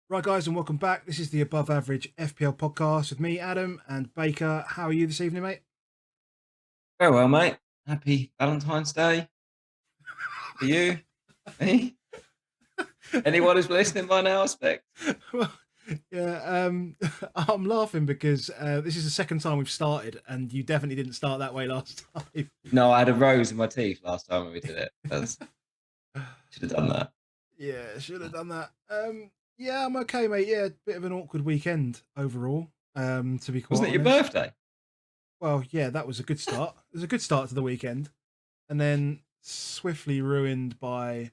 Right, guys, and welcome back. This is the Above Average FPL podcast with me, Adam, and Baker. How are you this evening, mate? Very well, mate. Happy Valentine's Day for you, me, anyone who's listening by now, I expect. Well, yeah, I'm laughing because this is the second time we've started, and you definitely didn't start that way last time. No, I had a rose in my teeth last time when we did it. Should have done that. Yeah, should have done that. Yeah, I'm okay, mate. Yeah, bit of an awkward weekend overall, to be quite Wasn't it your honest. birthday? Well, yeah, that was a good start. It was a good start to the weekend, and then swiftly ruined by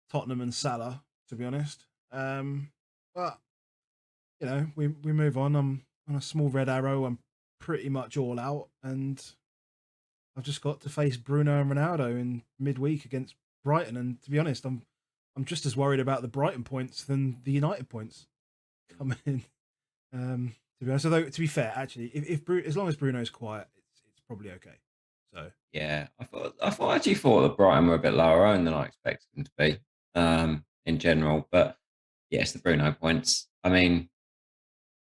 Tottenham and Salah, to be honest. But we move on. I'm on a small red arrow. I'm pretty much all out, and I've just got to face Bruno and Ronaldo in midweek against Brighton. And to be honest, I'm just as worried about the Brighton points than the United points coming in. To be honest, although to be fair, actually, as long as Bruno's quiet, it's probably okay. So Yeah, I actually thought that Brighton were a bit lower owned than I expected them to be, in general. But yes, the Bruno points. I mean,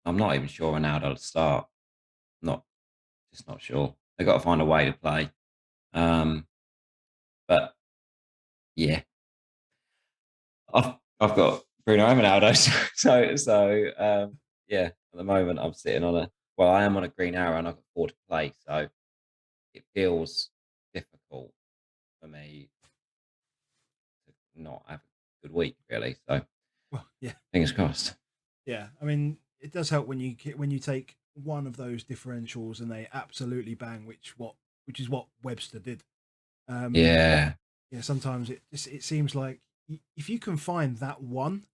I'm not even sure Ronaldo will start. Not just not sure. They've got to find a way to play. Um, but yeah, I've got Bruno and Ronaldo, yeah. At the moment, I'm sitting on a I am on a green arrow, and I've got four to play, so it feels difficult for me to not have a good week, really. So well, yeah, fingers crossed. yeah. I mean, it does help when you take one of those differentials and they absolutely bang, which is what Webster did. Um, Yeah. yeah, sometimes it seems like if you can find that one,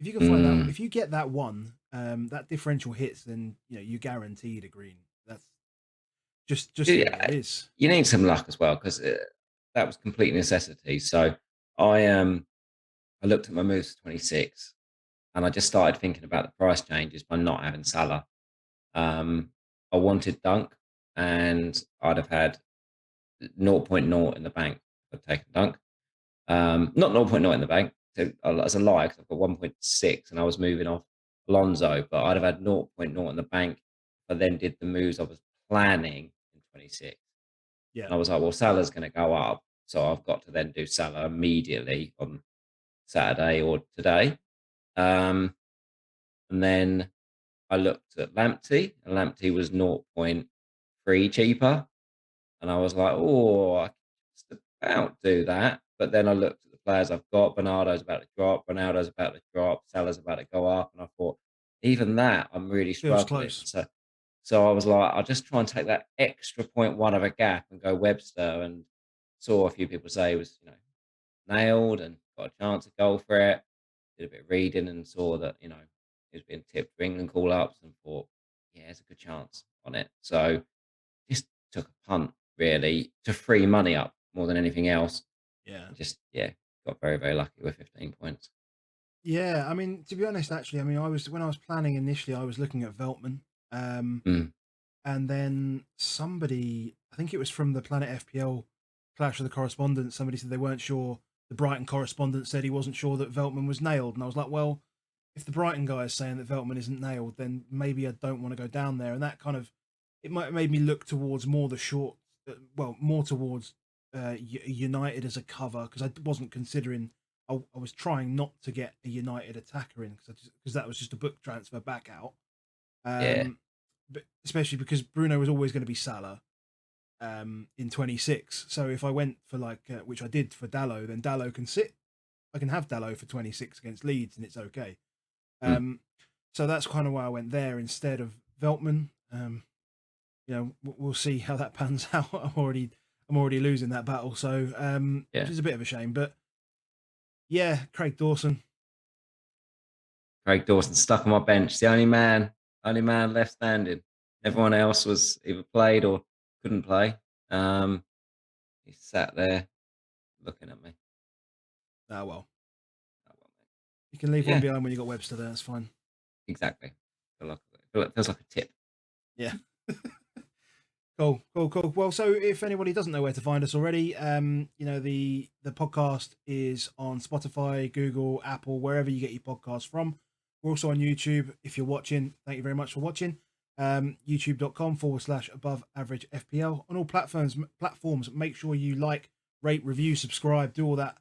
if you can find that, Mm. if you get that one, that differential hits, then you guaranteed a green. That's just the way it Yeah, is. you need some luck as well because that was complete necessity. So I I looked at my moves for 26, and I just started thinking about the price changes by not having Salah. Um, I wanted Dunk, and I'd have had zero point 0.0 in the bank. I'd taken Dunk. Not zero point 0.0 in the bank. So as a lie, because I've got 1.6 and I was moving off Alonso, but I'd have had zero point 0.0 in the bank. I then did the moves I was planning in 26. Yeah, And I was like, well, Salah's going to go up. So I've got to then do Salah immediately on Saturday or today. Um, and then I looked at Lamptey, and Lamptey was zero point 0.3 cheaper. And I was like, oh, I can just about do that. But then I looked at the players I've got. Bernardo's about to drop. Ronaldo's about to drop. Salah's about to go up. And I thought, even that, I'm really feels struggling. close. So I was like, I'll just try and take that extra point one of a gap and go Webster. And saw a few people say he was, nailed and got a chance to go for it. Did a bit of reading and saw that, he was being tipped for England call ups and thought, yeah, there's a good chance on it. So just took a punt really to free money up more than anything else. Yeah. And just got very, very lucky with 15 points. Yeah, I mean, to be honest, actually, I mean, when I was planning initially, I was looking at Veltman, um, Mm. and then somebody, I think it was from the Planet FPL Clash of the Correspondents, somebody said they weren't sure. The Brighton correspondent said he wasn't sure that Veltman was nailed, and I was like, well, if the Brighton guy is saying that Veltman isn't nailed, then maybe I don't want to go down there, and that kind of it might have made me look towards more the short, more towards United as a cover because I wasn't considering I was trying not to get a United attacker in because that was just a book transfer back out. Yeah. Um, but especially because Bruno was always going to be Salah in 26. So if I went for which I did for Dallo, then Dallo can sit. I can have Dallo for 26 against Leeds and it's okay. Mm. Um, so that's kind of why I went there instead of Veltman. We'll see how that pans out. I'm already losing that battle, so which Yeah. is a bit of a shame. But yeah, Craig Dawson. Craig Dawson stuck on my bench. The only man left standing. Yeah. Everyone else was either played or couldn't play. Um, he sat there looking at me. Ah well, Oh, well, mate. you can leave one Yeah, behind when you got Webster there. That's fine. exactly. Feels like a tip. Yeah. Cool, cool, cool. Well, so if anybody doesn't know where to find us already, the podcast is on Spotify, Google, Apple, wherever you get your podcasts from. We're also on YouTube. If you're watching, thank you very much for watching. YouTube.com/above average FPL on all platforms. Make sure you like, rate, review, subscribe, do all that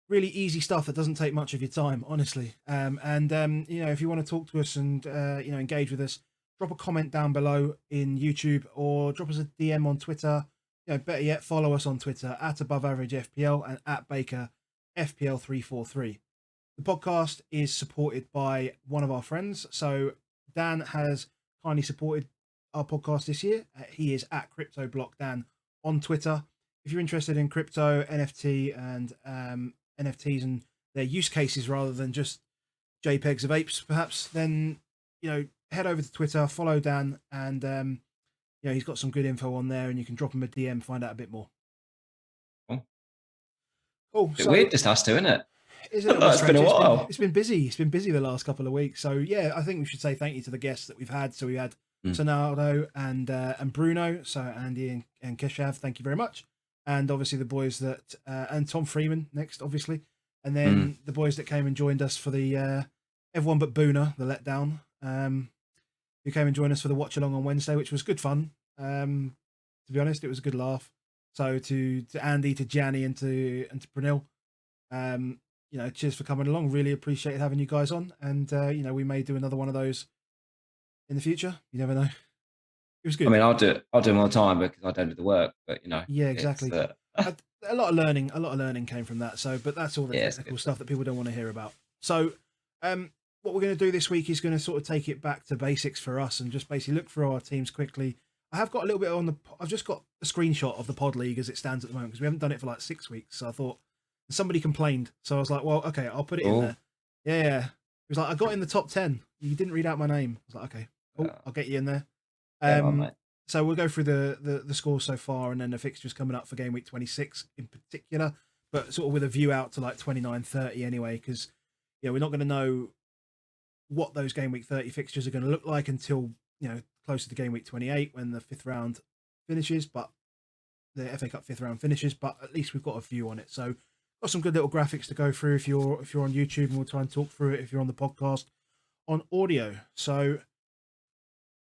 really easy stuff that doesn't take much of your time, honestly. If you want to talk to us and engage with us, drop a comment down below in YouTube or drop us a DM on Twitter. Better yet, follow us on Twitter at above average FPL and at Baker FPL343. The podcast is supported by one of our friends. So Dan has kindly supported our podcast this year. He is at CryptoBlockDan on Twitter. If you're interested in crypto, NFT, and NFTs and their use cases rather than just JPEGs of apes, perhaps, then head over to Twitter, follow Dan, and he's got some good info on there, and you can drop him a DM, find out a bit more. Cool. So, weird just us two, isn't it? It's been a while. It's been busy. It's been busy the last couple of weeks. So yeah, I think we should say thank you to the guests that we've had. So we had Sonaldo and Bruno. So Andy and Keshav, thank you very much. And obviously the boys that and Tom Freeman next, obviously, and then the boys that came and joined us for the everyone but Boona, the letdown, who came and joined us for the watch along on Wednesday, which was good fun. To be honest, it was a good laugh. So to Andy, to Gianni, and to Brunel, cheers for coming along. Really appreciate having you guys on, and we may do another one of those in the future. You never know. It was good. I mean, I'll do them all the time because I don't do the work, but yeah, exactly. A lot of learning came from that. So, but that's all the technical stuff that people don't want to hear about. So, what we're going to do this week is going to sort of take it back to basics for us and just basically look through our teams quickly. I have got a little bit I've just got a screenshot of the pod league as it stands at the moment because we haven't done it for like 6 weeks. So I thought somebody complained, so I was like, well, okay, I'll put it in there. Yeah. It was like, I got in the top 10. You didn't read out my name. I was like, okay, cool, I'll get you in there. So we'll go through the scores so far, and then the fixtures coming up for game week 26 in particular, but sort of with a view out to like 29-30 anyway, because we're not going to know what those game week 30 fixtures are going to look like until closer to game week 28 when the fifth round finishes, but the FA Cup fifth round finishes. But at least we've got a view on it. So got some good little graphics to go through if you're on YouTube, and we'll try and talk through it if you're on the podcast on audio. So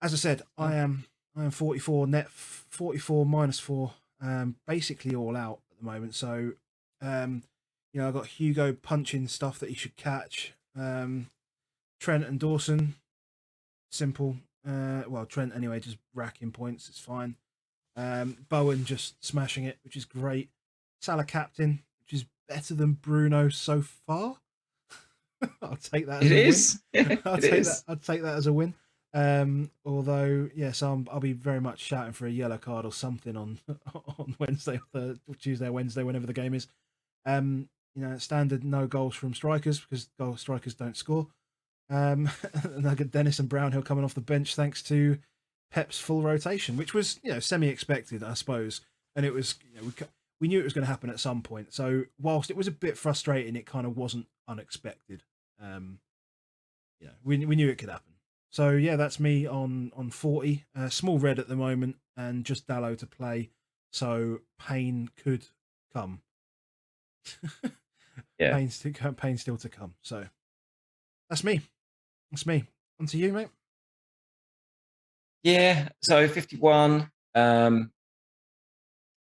as I said, I am 44 net, 44 minus 4, basically all out at the moment. So I've got Hugo punching stuff that he should catch. Trent and Dawson, simple. Trent anyway, just racking points, it's fine. Bowen just smashing it, which is great. Salah captain, which is better than Bruno so far. I'll take that as a win. I'll take that as a win. Although, yes, I'll be very much shouting for a yellow card or something on Wednesday, or Tuesday or Wednesday, whenever the game is. Standard no goals from strikers because strikers don't score. And I got Dennis and Brownhill coming off the bench thanks to Pep's full rotation, which was semi-expected, I suppose. And it was we knew it was going to happen at some point. So whilst it was a bit frustrating, it kind of wasn't unexpected. We knew it could happen. So yeah, that's me on 40. Small red at the moment, and just Dallo to play. So pain could come. Yeah, pain still to come. So that's me. That's me. On to you, mate. Yeah. So 51. As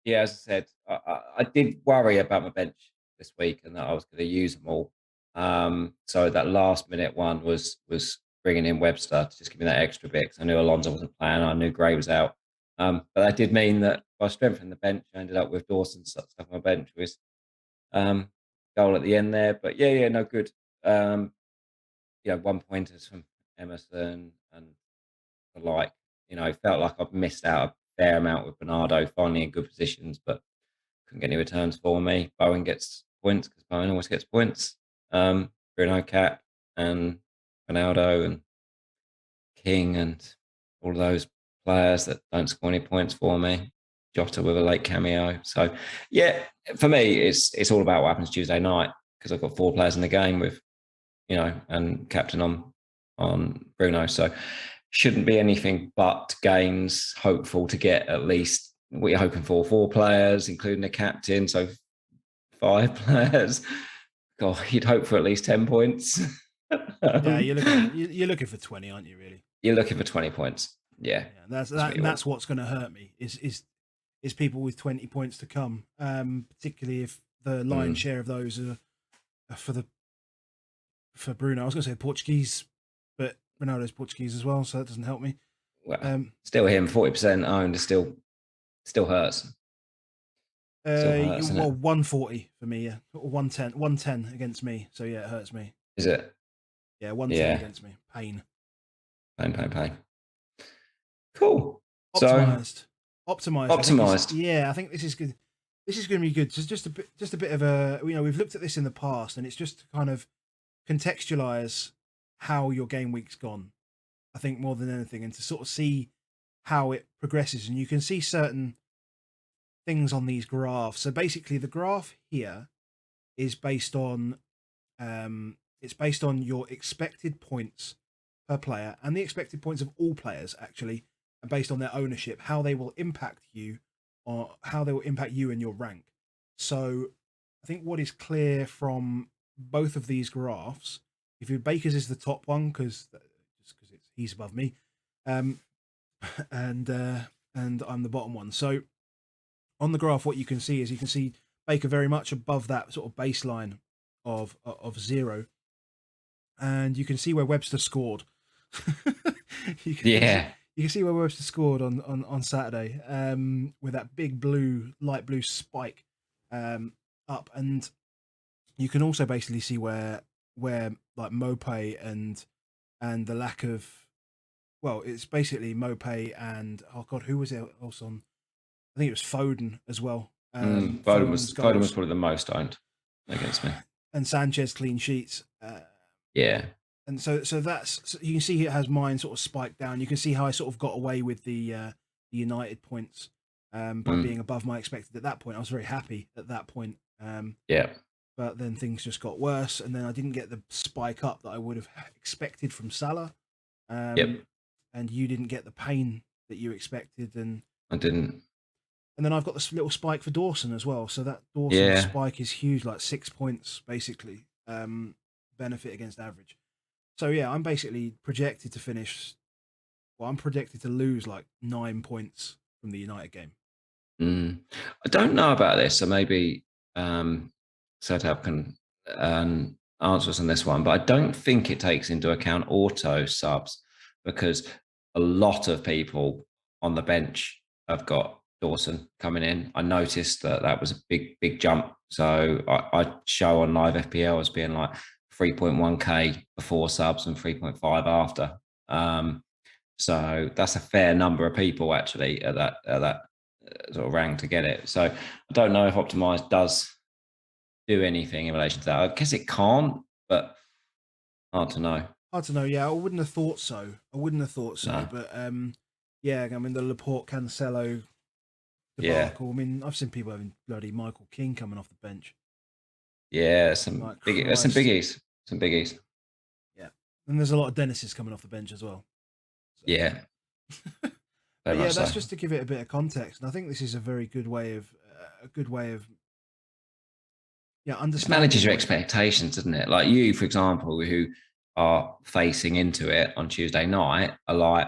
I said, I did worry about my bench this week and that I was going to use them all. So that last minute one was bringing in Webster to just give me that extra bit because I knew Alonso wasn't playing. I knew Gray was out. But that did mean that by strengthening the bench, I ended up with Dawson stuff on my bench with goal at the end there. But no good. 1 pointers from Emerson and the like. Felt like I've missed out a fair amount with Bernardo finally in good positions, but couldn't get any returns for me. Bowen gets points because Bowen always gets points. Bruno Cap and Ronaldo and King and all of those players that don't score any points for me. Jota with a late cameo. So for me, it's all about what happens Tuesday night because I've got 4 players in the game with, and captain on Bruno. So shouldn't be anything but gains. Hopeful to get at least we're hoping for 4 players, including the captain. So 5 players. God, you'd hope for at least 10 points. Yeah, Um, you're looking for 20, aren't you? Really? you're looking for 20 points. Yeah, Yeah, that's that's what that, you and want. that's what's going to hurt me is people with 20 points to come. Particularly if the lion's Mm. share of those are for Bruno. I was going to say Portuguese, but Ronaldo's Portuguese as well, so that doesn't help me. Well, Um, still him, 40% owned is still hurts. Still hurts, isn't well, it? 140 for me, yeah, or 110 against me. So yeah, it hurts me. Is it? Yeah, 110 Yeah. against me. Pain. Pain. Cool. So Optimized, optimized. I think is optimized. yeah. I think this is good. This is going to be good. Just a bit of a. We've looked at this in the past, and it's just to kind of contextualize how your game week's gone. I think more than anything, and to sort of see how it progresses, and you can see certain things on these graphs. So basically, the graph here is based on it's based on your expected points per player and the expected points of all players actually, and based on their ownership, how they will impact you or how they will impact you and your rank. So I think what is clear from both of these graphs, if you Baker's is the top one because just because he's above me, um, and uh, and I'm the bottom one. So on the graph, what you can see is you can see Baker very much above that sort of baseline of 0, and you can see where Webster scored. you can see, Yeah. you can see where Webster scored on Saturday, with that big light blue spike up, and you can also basically see where like Mopay and the lack of, well, it's basically Mopay and, oh god, who was else on? I think it was Foden as well. Foden's Foden was goals probably the most owned against me. and Sanchez clean sheets. Yeah. And so that's, so you can see it has mine sort of spiked down. You can see how I sort of got away with the United points, by Mm. being above my expected at that point. I was very happy at that point. Yeah. But then things just got worse, and then I didn't get the spike up that I would have expected from Salah, Yep. and you didn't get the pain that you expected, I didn't. and then I've got this little spike for Dawson as well. So that Dawson Yeah. spike is huge, like 6 points basically, benefit against average. So yeah, I'm basically projected to finish. Well, I'm projected to lose like 9 points from the United game. I don't know about this, so maybe Setup can answer us on this one, but I don't think it takes into account auto subs because a lot of people on the bench have got Dawson coming in. I noticed that was a big jump. So I show on live FPL as being like 3.1k before subs and 3.5 after. So that's a fair number of people actually at that sort of rank to get it. So I don't know if optimized does do anything in relation to that. I guess it can't, but hard to know. Hard to know. Yeah, I wouldn't have thought so. No. But yeah, I mean the Laporte Cancelo Yeah. debacle. I mean, I've seen people having bloody Michael King coming off the bench. Yeah. Like Some Christ. biggies. Some biggies. Yeah, and there's a lot of Dennis's coming off the bench as well. So. Yeah. But Very yeah, much so. that's just to give it a bit of context, and I think this is a very good way of It manages understanding your what. expectations, doesn't it? Like you, for example, who are facing into it on Tuesday night, are like,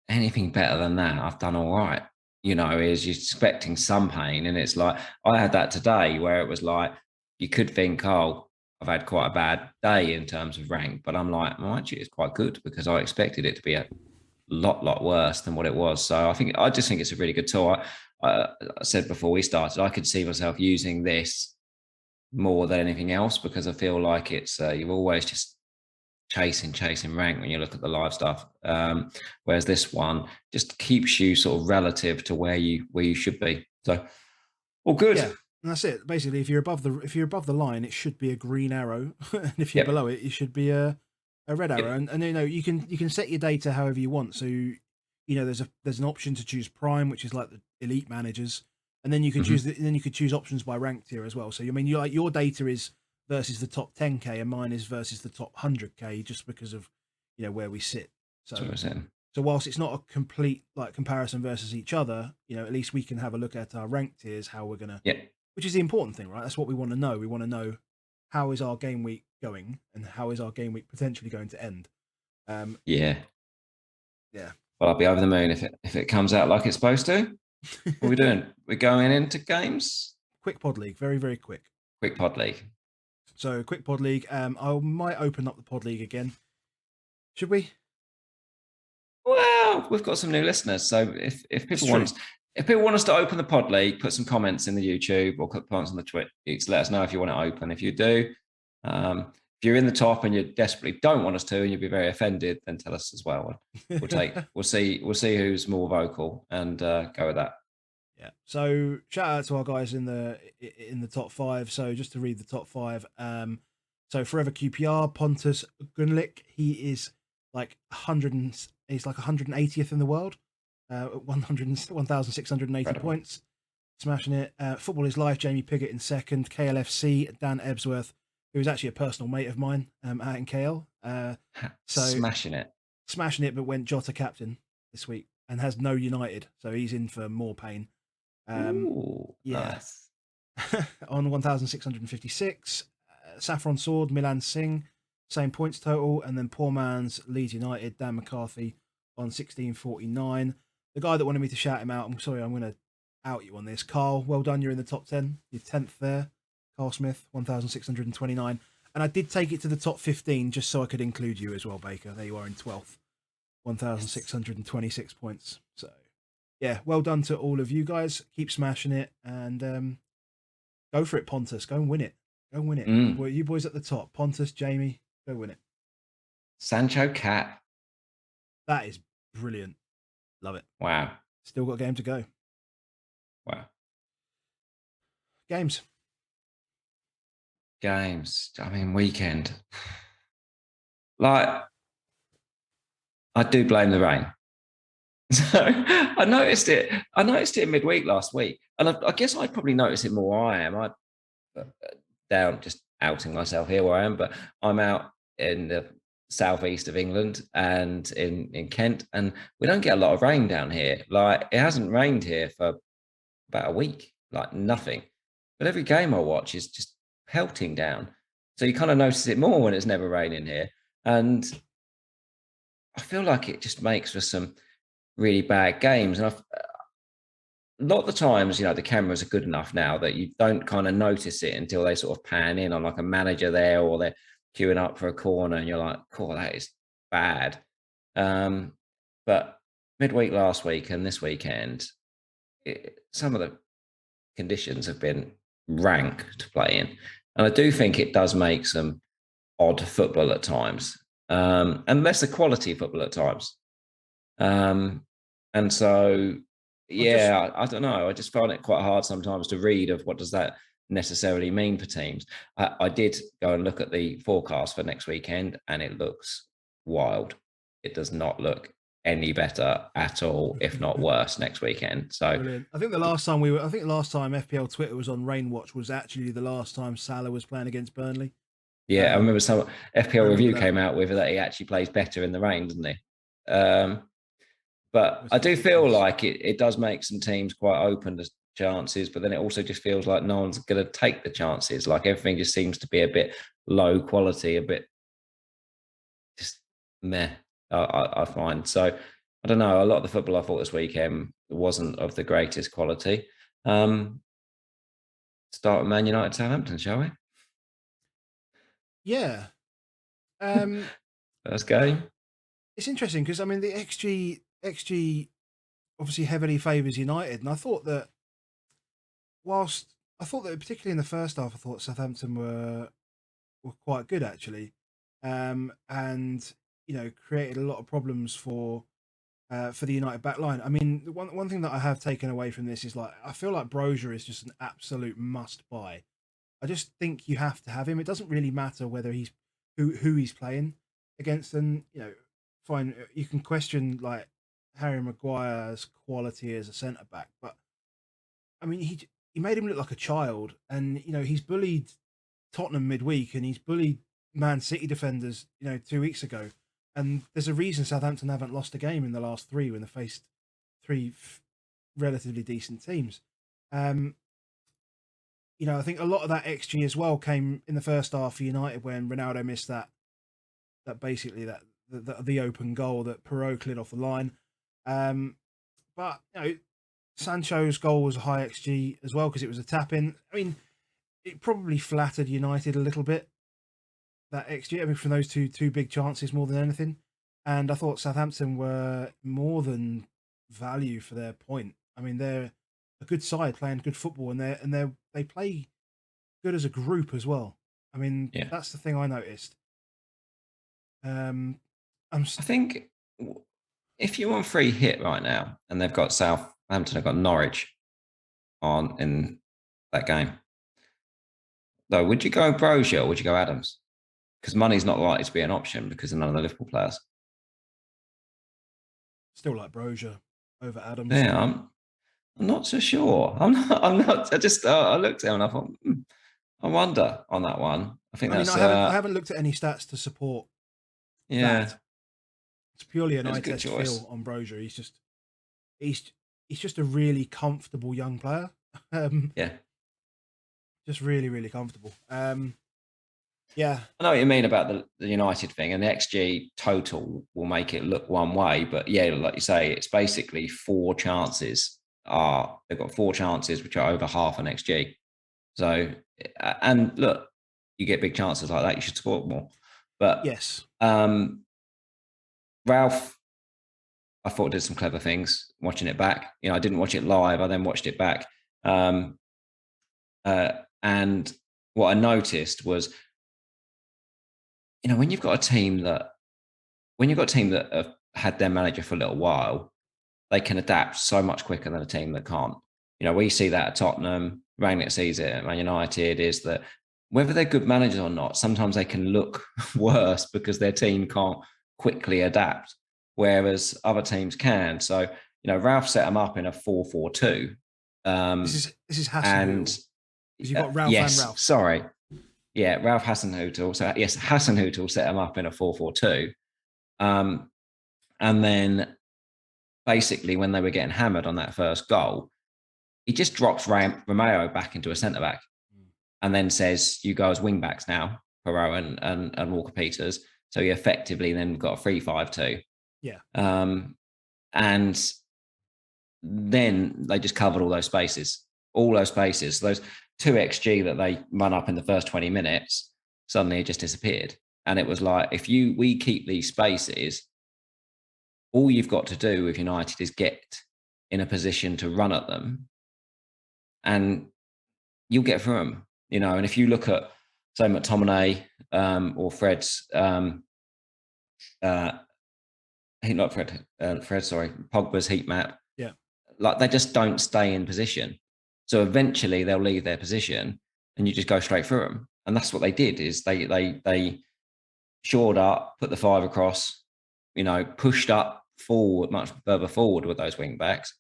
anything better than that, I've done all right. Is you're expecting some pain. And it's like, I had that today where it was like, you could think, oh, I've had quite a bad day in terms of rank. But I'm like, well, actually, it's quite good because I expected it to be a lot worse than what it was. So I just think it's a really good tool. I said before we started, I could see myself using this more than anything else because I feel like it's, you've always just chasing rank when you look at the live stuff. Whereas this one just keeps you sort of relative to where you should be. So all good. Yeah, and that's it. Basically, if you're above the line, it should be a green arrow, and if you're Yep. below it, it should be a red arrow. Yep. And you can set your data however you want. So there's an option to choose prime, which is like the elite managers, and then you can Mm-hmm. then you could choose options by rank tier as well. So I mean, your data is versus the top 10k, and mine is versus the top 100k, just because of where we sit. That's what I was saying. So whilst it's not a complete like comparison versus each other, at least we can have a look at our rank tiers, how we're gonna, Yep. which is the important thing, right? That's what we want to know. We want to know how is our game week going and how is our game week potentially going to end. Yeah. Yeah. Well, I'll be over the moon if it comes out like it's supposed to. What are we doing? We're going into games? Quick pod league, very, very quick. Quick pod league. So quick pod league. I might open up the pod league again. Should we? Well, we've got some new listeners, so if people want us to open the pod league, put some comments in the YouTube or put comments on the Twitch. Let us know if you want it open. If you do, if you're in the top and you desperately don't want us to, and you'll be very offended, then tell us as well. We'll see who's more vocal and go with that. Yeah. So shout out to our guys in the top 5. So just to read the top 5. So Forever QPR, Pontus Gunlick, he is like 100. He's like 180th in the world. 1,680 points. Smashing it. Football is Life, Jamie Piggott in second. KLFC, Dan Ebsworth, who is actually a personal mate of mine out in KL. So smashing it, but went Jota captain this week and has no United, so he's in for more pain. Ooh, yeah. Nice. On 1,656, Saffron Sword, Milan Singh, same points total, and then poor man's Leeds United, Dan McCarthy on 1649. The guy that wanted me to shout him out, I'm sorry, I'm going to out you on this. Carl, well done, you're in the top 10. You're 10th there. Carl Smith, 1,629. And I did take it to the top 15 just so I could include you as well, Baker. There you are in 12th, 1,626 points. So, yeah, well done to all of you guys. Keep smashing it and go for it, Pontus. Go and win it. Go and win it. You boys at the top. Pontus, Jamie, go win it. Sancho cap. That is brilliant. Love it. Wow. Still got a game to go. Wow. Games. I mean, weekend. Like, I do blame the rain. So I noticed it in midweek last week, and I guess I'd probably notice it more. I am down, just outing myself here where I am, but I'm out in the southeast of England and in Kent, and we don't get a lot of rain down here. Like, it hasn't rained here for about a week, like nothing. But every game I watch is just pelting down, so you kind of notice it more when it's never raining here, and I feel like it just makes for some really bad games. And a lot of the times, the cameras are good enough now that you don't kind of notice it until they sort of pan in on like a manager there, or they're queuing up for a corner and you're like, cool, that is bad. But midweek last week and this weekend, some of the conditions have been rank to play in. And I do think it does make some odd football at times, and less quality football at times. And so, I don't know. I just find it quite hard sometimes to read of what does that necessarily mean for teams. I did go and look at the forecast for next weekend, and it looks wild. It does not look any better at all, if not worse, next weekend. So brilliant. I think the last time FPL Twitter was on Rain Watch was actually the last time Salah was playing against Burnley. Yeah, I remember some FPL review came out with that he actually plays better in the rain, doesn't he? But I do feel like it does make some teams quite open to chances, but then it also just feels like no one's going to take the chances. Like, everything just seems to be a bit low quality, a bit just meh, I find. So I don't know. A lot of the football I thought this weekend wasn't of the greatest quality. Start with Man United Southampton, shall we? Yeah. First game. It's interesting because, I mean, the XG obviously heavily favours United, and I thought that particularly in the first half, I thought Southampton were quite good actually, and created a lot of problems for the United back line. I mean, one thing that I have taken away from this is, like, I feel like Brozier is just an absolute must buy. I just think you have to have him. It doesn't really matter whether he's who he's playing against, and fine, you can question like Harry Maguire's quality as a centre back, but I mean, he made him look like a child, and he's bullied Tottenham midweek, and he's bullied Man City defenders 2 weeks ago, and there's a reason Southampton haven't lost a game in the last 3 when they faced 3 relatively decent teams. I think a lot of that XG as well came in the first half for United when Ronaldo missed basically the open goal that Perot cleared off the line. But Sancho's goal was a high XG as well because it was a tap in. I mean, it probably flattered United a little bit, that XG. I mean, from those two big chances more than anything. And I thought Southampton were more than value for their point. I mean, they're a good side playing good football, and they play good as a group as well. I mean, Yeah. that's the thing I noticed. I think if you're on free hit right now, and they've got Southampton, have got Norwich on in that game, though, would you go Brozier or would you go Adams? Because money's not likely to be an option because of none of the Liverpool players. Still like Brozier over Adams. Yeah, I'm not so sure. I'm not. I looked at him and I thought, I wonder on that one. I mean, I haven't looked at any stats to support that. It's purely an eye test feel on Brozier. He's just a really comfortable young player. Just really, really comfortable. Yeah. I know what you mean about the United thing, and the XG total will make it look one way. But yeah, like you say, it's basically four chances. They've got four chances which are over half an XG. So, and look, you get big chances like that, you should score more. But yes, Ralph, I thought did some clever things watching it back. I didn't watch it live. I then watched it back. And what I noticed was, when you've got a team that have had their manager for a little while, they can adapt so much quicker than a team that can't. We see that at Tottenham. Rangnick sees it at Man United, is that whether they're good managers or not, sometimes they can look worse because their team can't quickly adapt, whereas other teams can. So, Ralph set them up in a 4-4-2. This is Hassan. You've got Ralph and Ralph. Sorry. Yeah, Ralph Hasenhüttl. So, yes, Hasenhüttl set them up in a 4-4-2. And then basically when they were getting hammered on that first goal, he just drops Romeo back into a centre-back and then says, you go as wing-backs now, Perot and Walker-Peters. So you effectively then got a 3-5-2. Yeah. And then they just covered all those spaces. Those 2 XG that they run up in the first 20 minutes, suddenly it just disappeared. And it was like, if we keep these spaces, all you've got to do with United is get in a position to run at them and you'll get through them, And if you look at, say, McTominay or Fred's, Pogba's heat map, like they just don't stay in position. So eventually they'll leave their position and you just go straight through them. And that's what they did, is they shored up, put the 5 across, pushed up forward, much further forward with those wing backs.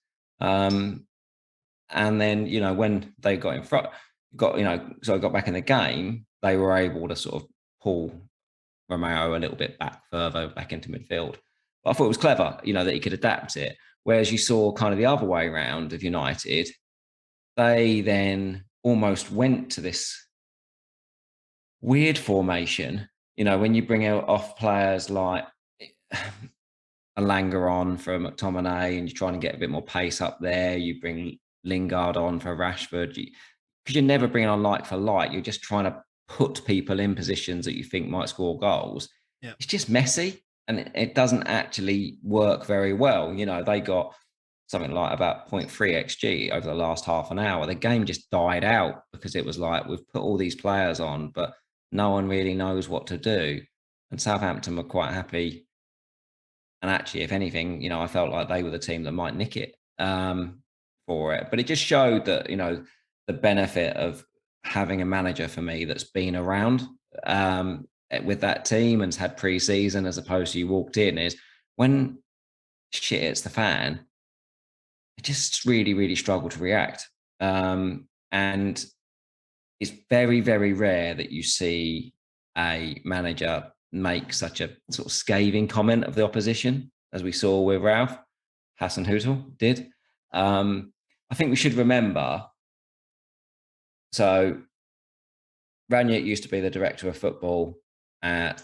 And then, when they got in front, got back in the game, they were able to sort of pull Romeo a little bit further back into midfield. But I thought it was clever, that he could adapt it. Whereas you saw kind of the other way around of United, they then almost went to this weird formation, when you bring off players like Alanga on for McTominay and you're trying to get a bit more pace up there, you bring Lingard on for Rashford, because you're never bringing on like for like, you're just trying to put people in positions that you think might score goals. Yep. It's just messy and it doesn't actually work very well. They got something like about 0.3 XG over the last half an hour. The game just died out because it was like, we've put all these players on, but no one really knows what to do. And Southampton were quite happy. And actually, if anything, I felt like they were the team that might nick it for it. But it just showed that, the benefit of having a manager for me that's been around with that team and has had pre-season, as opposed to you walked in, is when shit hits the fan, I just really, really struggle to react. And it's very, very rare that you see a manager make such a sort of scathing comment of the opposition, as we saw with Ralph Hasenhüttl did. I think we should remember So Ranić used to be the director of football at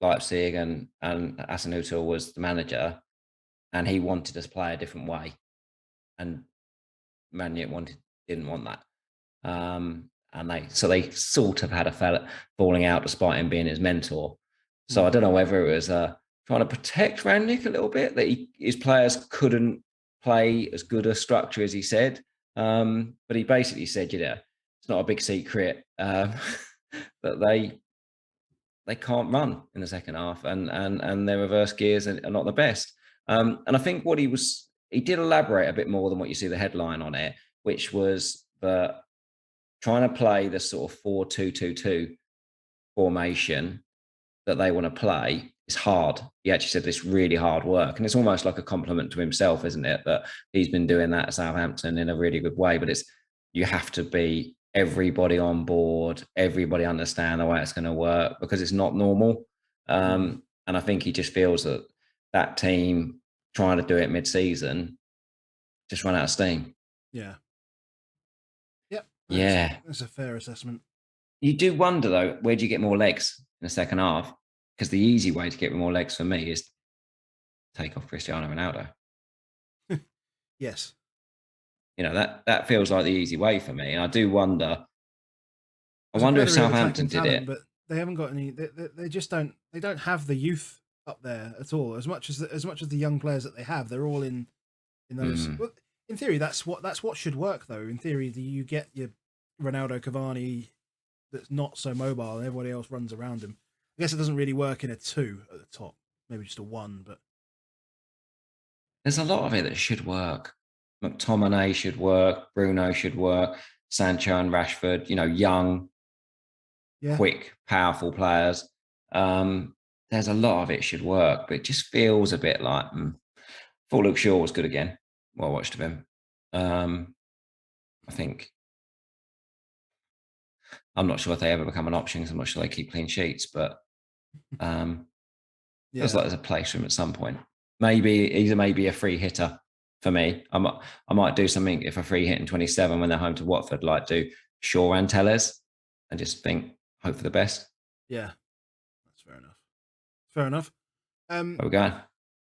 Leipzig, and Hasenhüttl was the manager, and he wanted us to play a different way, and Ranić didn't want that. And they sort of had a falling out despite him being his mentor. So I don't know whether it was trying to protect Ranić a little bit, that his players couldn't play as good a structure as he said. But he basically said, it's not a big secret that they can't run in the second half, and their reverse gears are not the best. And I think he did elaborate a bit more than what you see the headline on it, which was that trying to play the sort of 4-2-2-2 formation that they want to play is hard. He actually said this really hard work, and it's almost like a compliment to himself, isn't it? That he's been doing that at Southampton in a really good way. But you have to be everybody on board, everybody understand the way it's going to work, because it's not normal. And I think he just feels that team trying to do it mid-season just run out of steam. Yeah. Yep. That's a fair assessment. You do wonder, though, where do you get more legs in the second half? Because the easy way to get more legs for me is take off Cristiano Ronaldo. Yes. That feels like the easy way for me. And I do wonder. I There's wonder if Southampton did talent, it, but they haven't got any. They just don't. They don't have the youth up there at all. As much as the young players that they have, they're all in those. Well, in theory, that's what should work, though. In theory, you get your Ronaldo, Cavani, that's not so mobile, and everybody else runs around him. I guess it doesn't really work in a 2 at the top. Maybe just a 1, but there's a lot of it that should work. McTominay should work. Bruno should work. Sancho and Rashford, young, quick, powerful players. There's a lot of it should work, but it just feels a bit like. Thought Luke Shaw was good again. Well, I watched of him. I think. I'm not sure if they ever become an option, because I'm not sure they keep clean sheets, but feels like there's a place for him at some point. Maybe he's a free hitter for me. I might do something if a free hit in 27 when they're home to Watford, like do Shaw and Tellez, and just hope for the best. Yeah, that's fair enough. Fair enough. Where we going?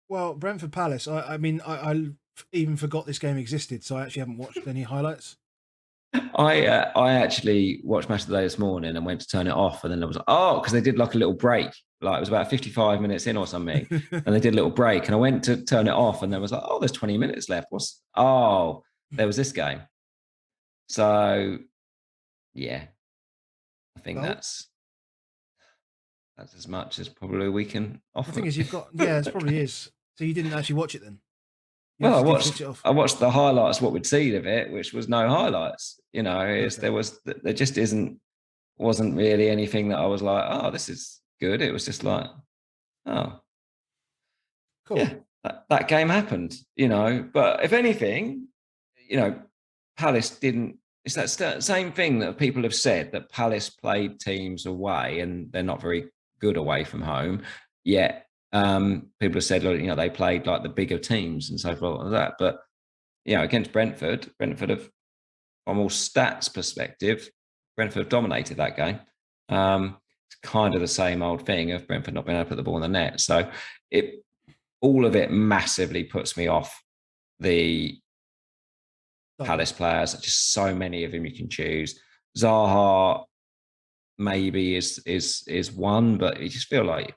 Well, Brentford Palace. I mean, I even forgot this game existed, so I actually haven't watched any highlights. I actually watched Match of the Day this morning and went to turn it off, and then I was because they did like a little break, like it was about 55 minutes in or something, and they did a little break, and I went to turn it off, and there was there's 20 minutes left. There was this game. So yeah, I think that's as much as probably we can offer. The thing is, it probably is. So you didn't actually watch it then? Well, I watched the highlights, what we'd seen of it, which was no highlights. There just wasn't really anything that I was like, this is good. It was just like, cool. Yeah, that game happened, But if anything, Palace didn't. It's that same thing that people have said, that Palace played teams away and they're not very good away from home. Yet people have said, they played like the bigger teams and so forth like that. But against Brentford have, from all stats perspective, Brentford have dominated that game. It's kind of the same old thing of Brentford not being able to put the ball in the net. So all of it massively puts me off the Palace players. Just so many of them you can choose. Zaha maybe is one, but you just feel like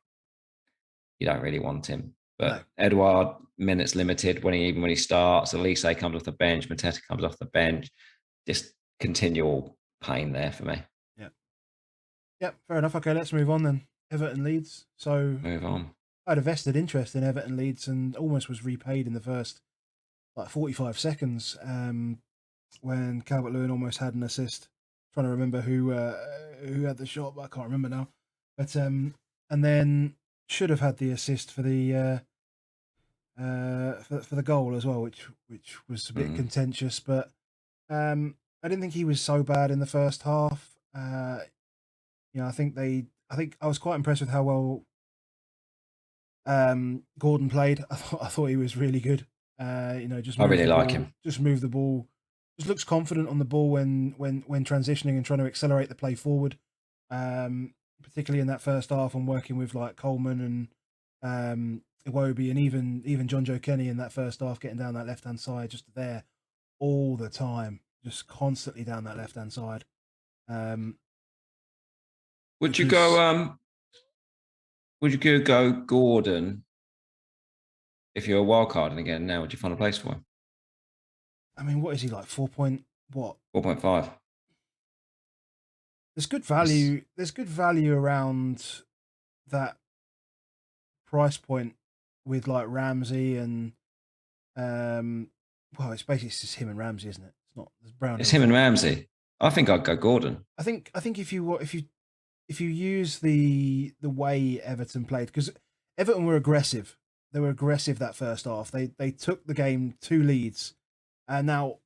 you don't really want him. But no. Edouard, minutes limited when he starts. Elise comes off the bench. Mateta comes off the bench. Just continual pain there for me. Yep, fair enough. Okay, let's move on then. Everton Leeds. So move on. I had a vested interest in Everton Leeds and almost was repaid in the first 45 seconds when Calvert-Lewin almost had an assist. Trying to remember who had the shot, but I can't remember now. But and then should have had the assist for the for the goal as well, which was a bit contentious. But I didn't think he was so bad in the first half. I think I was quite impressed with how well Gordon played. I thought he was really good. I really like him. Just move the ball just looks confident on the ball when transitioning and trying to accelerate the play forward. Particularly in that first half, and working with like Coleman and Iwobi, and even John Joe Kenny in that first half, getting down that left hand side, just there all the time, just constantly down that left hand side. Would you go? Would you go Gordon if you're a wild carding again? Now, would you find a place for him? I mean, what is he like? 4 point what? 4.5. There's good value. There's good value around that price point with like Ramsey and well, it's basically just him and Ramsey, isn't it? It's not Brown. It's him and Ramsey. I think I'd go Gordon. I think if you use the way Everton played, because Everton were aggressive. They were aggressive that first half. They took the game to Leeds, and now,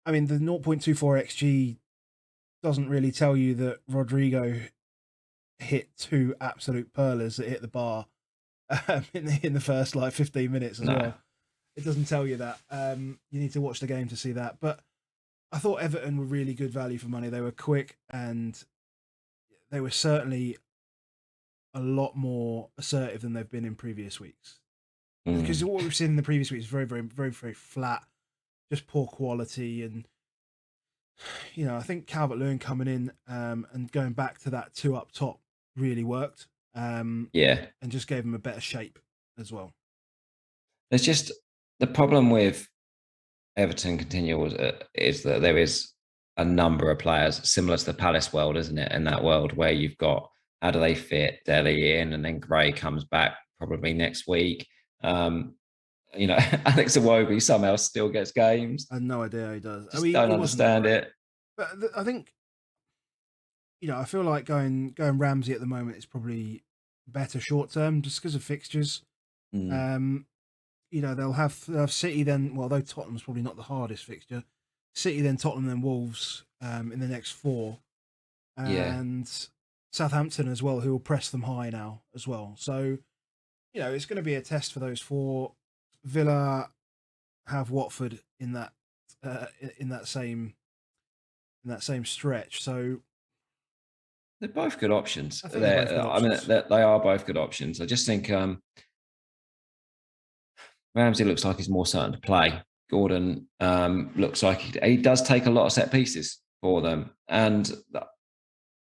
I mean, the 0.24 xG doesn't really tell you that Rodrigo hit two absolute pearlers that hit the bar in the first like 15 minutes as well. It doesn't tell you that. You need to watch the game to see that. But I thought Everton were really good value for money. They were quick, and they were certainly a lot more assertive than they've been in previous weeks. Because what we've seen in the previous weeks is very, very, very, very flat, just poor quality. And, you know, I think Calvert-Lewin coming in and going back to that two up top really worked. And just gave him a better shape as well. There's just the problem with Everton continual is that there is a number of players similar to the Palace world, isn't it? In that world where you've got, how do they fit Dele in, and then Gray comes back probably next week. You know, Alex Iwobi somehow still gets games. I have no idea how he does. I mean, don't understand it. But I think, you know, I feel like going Ramsey at the moment is probably better short term, just because of fixtures. You know, they'll have City then. Well, though Tottenham's probably not the hardest fixture. City, then Tottenham, then Wolves in the next 4, and Southampton as well, who will press them high now as well. So, you know, it's going to be a test for those 4. Villa have Watford in that same stretch. So they're both good options. I mean, they are both good options. I just think Ramsey looks like he's more certain to play. Gordon looks like he does take a lot of set pieces for them, and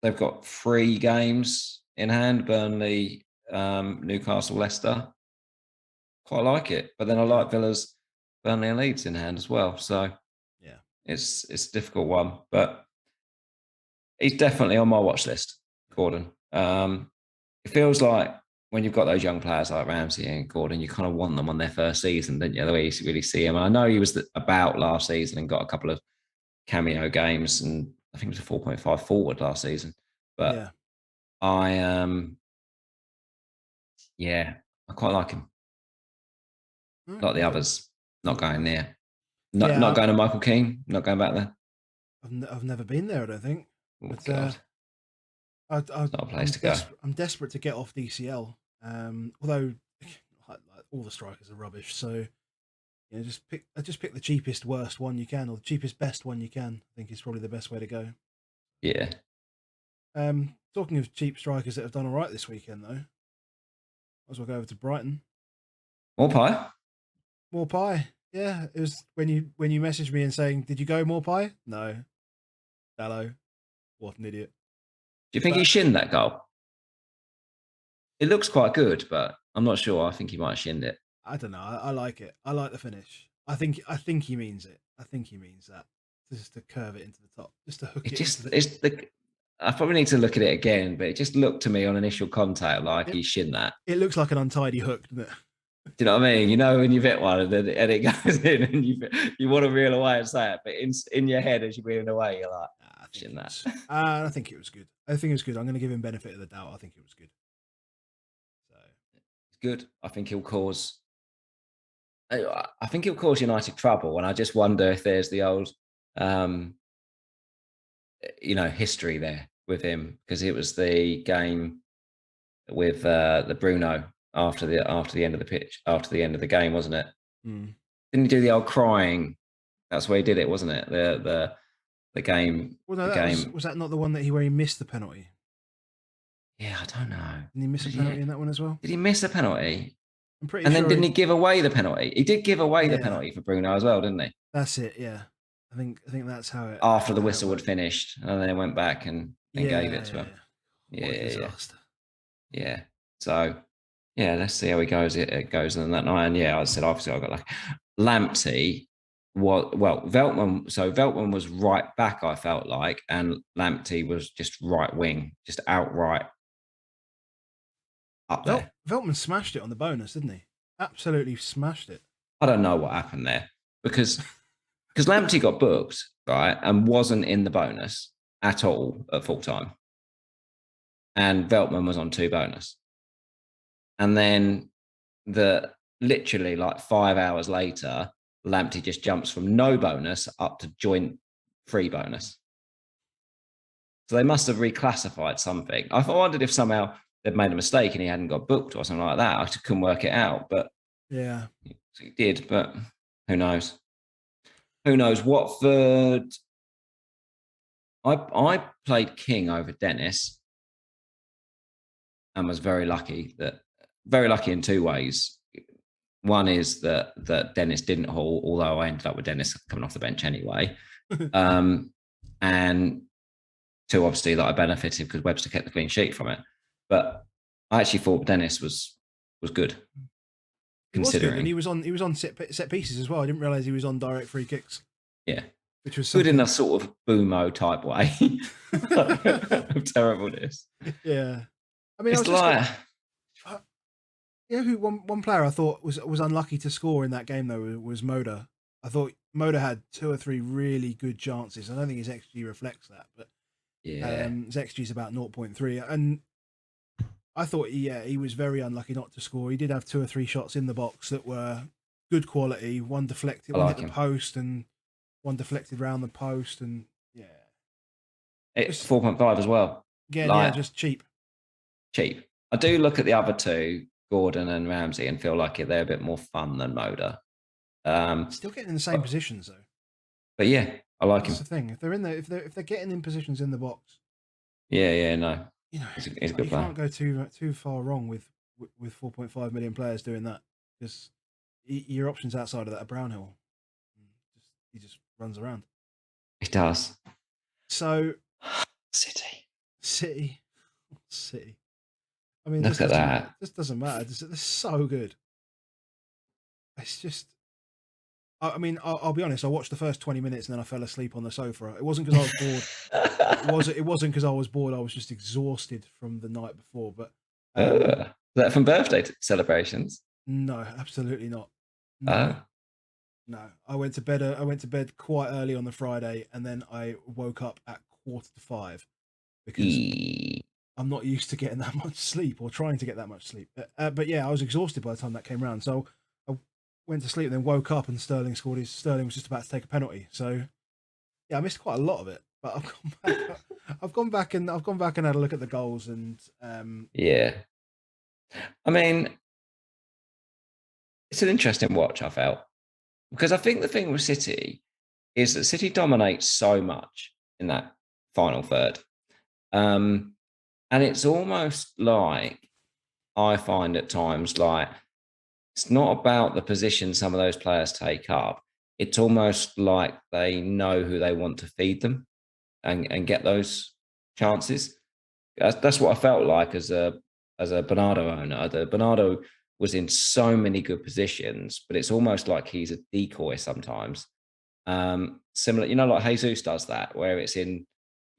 they've got 3 games in hand: Burnley, Newcastle, Leicester. Quite like it, but then I like Villa's Burnley and Leeds in hand as well. So yeah, it's a difficult one, but he's definitely on my watch list, Gordon. It feels like when you've got those young players like Ramsey and Gordon, you kind of want them on their first season, don't you? The way you really see him. And I know he was about last season and got a couple of cameo games, and I think it was a 4.5 forward last season. But I quite like him. Not the others. Not going there. Not going to Michael Keane. Not going back there. I've never been there, I don't think. Oh, but, God. It's not a place to go. I'm desperate to get off DCL. Although like, all the strikers are rubbish, so you know, just pick the cheapest worst one you can, or the cheapest best one you can. I think is probably the best way to go. Yeah. Talking of cheap strikers that have done all right this weekend, though, might as well go over to BrIghton. More pie. Yeah, it was when you messaged me and saying, "Did you go more pie?" No. Hello. What an idiot. Do you think he shinned that goal? It looks quite good, but I'm not sure. I think he might have shinned it. I don't know. I like it. I like the finish. I think he means it. I think he means that. Just to curve it into the top. Just to hook it. I probably need to look at it again, but it just looked to me on initial contact like he shinned that. It looks like an untidy hook, doesn't it? Do you know what I mean? You know when you've hit one and it goes in and you want to reel away and say it, but in your head as you're reeling away, you're like, shin that. I think it was good. I think it was good. I'm going to give him benefit of the doubt. I think it was good. So it's good. I think he'll cause United trouble, and I just wonder if there's the old, history there with him, because it was the game with the Bruno after the end of the pitch, after the end of the game, wasn't it? Mm. Didn't he do the old crying That's where he did it, wasn't it? The game. Well, no, The that game. was that not the one that where he missed the penalty? Yeah, I don't know. Didn't he miss a penalty in that one as well? Did he miss a penalty? I'm pretty And then sure. didn't he give away the penalty? He did give away the Yeah, penalty for Bruno as well, didn't he? that's it. Yeah, I think that's how it. After the how it whistle had worked. finished, and then he went back and gave it to him. Yeah. Yeah, What a yeah, disaster. yeah. So yeah, let's see how he goes. It goes in that night. And yeah, I said obviously I got like Lamptey. Veltman. So Veltman was right back. I felt like, and Lamptey was just right wing, just outright up there. Veltman smashed it on the bonus, didn't he? Absolutely smashed it. I don't know what happened there because Lamptey got booked, right, and wasn't in the bonus at all at full time. And Veltman was on 2 bonus. And then literally like 5 hours later, Lamptey just jumps from no bonus up to joint 3 bonus. So they must have reclassified something. I wondered if somehow they'd made a mistake and he hadn't got booked or something like that. I just couldn't work it out, but yeah, he did. But who knows? Who knows? Watford. I played King over Dennis and was very lucky in 2 ways. One is that Dennis didn't haul, although I ended up with Dennis coming off the bench anyway. And 2, obviously, that I benefited because Webster kept the clean sheet from it. But I actually thought Dennis was good. He was good, and he was on set pieces as well. I didn't realize he was on direct free kicks. Yeah, which was good in a sort of Boomo type way of terribleness. Yeah, I mean, it's like. Who one player I thought was unlucky to score in that game though was Moda. I thought Moda had 2 or 3 really good chances. I don't think his XG reflects that, but yeah, his XG is about 0.3, and I thought he was very unlucky not to score. He did have 2 or 3 shots in the box that were good quality. One deflected, one hit the post, and one deflected round the post, and yeah, it's 4.5 as well. Again, yeah, just cheap. I do look at the other 2, Gordon and Ramsey, and feel like they're a bit more fun than Moda. Still getting in the same positions though. But yeah, I like him. That's the thing. If they're in there, if they're getting in positions in the box, no, he's a good player. Can't go too far wrong with 4.5 million players doing that, because your options outside of that are Brownhill. He just runs around. He does. So City. I mean, look at that. This doesn't matter. This is so good. It's just. I mean, I'll be honest. I watched the first 20 minutes and then I fell asleep on the sofa. It wasn't because I was bored. It wasn't because I was bored. I was just exhausted from the night before. But is that from birthday celebrations? No, absolutely not. No. I went to bed quite early on the Friday, and then I woke up at 4:45 because I'm not used to getting that much sleep or trying to get that much sleep. But yeah, I was exhausted by the time that came around. So I went to sleep and then woke up and Sterling scored Sterling was just about to take a penalty. So yeah, I missed quite a lot of it. But I've gone back and had a look at the goals and yeah. I mean, it's an interesting watch, I felt. Because I think the thing with City is that City dominates so much in that final third. And it's almost like, I find at times, like, it's not about the position some of those players take up. It's almost like they know who they want to feed them and get those chances. That's what I felt like as a Bernardo owner. The Bernardo was in so many good positions, but it's almost like he's a decoy sometimes. Similar, like Jesus does that, where it's in,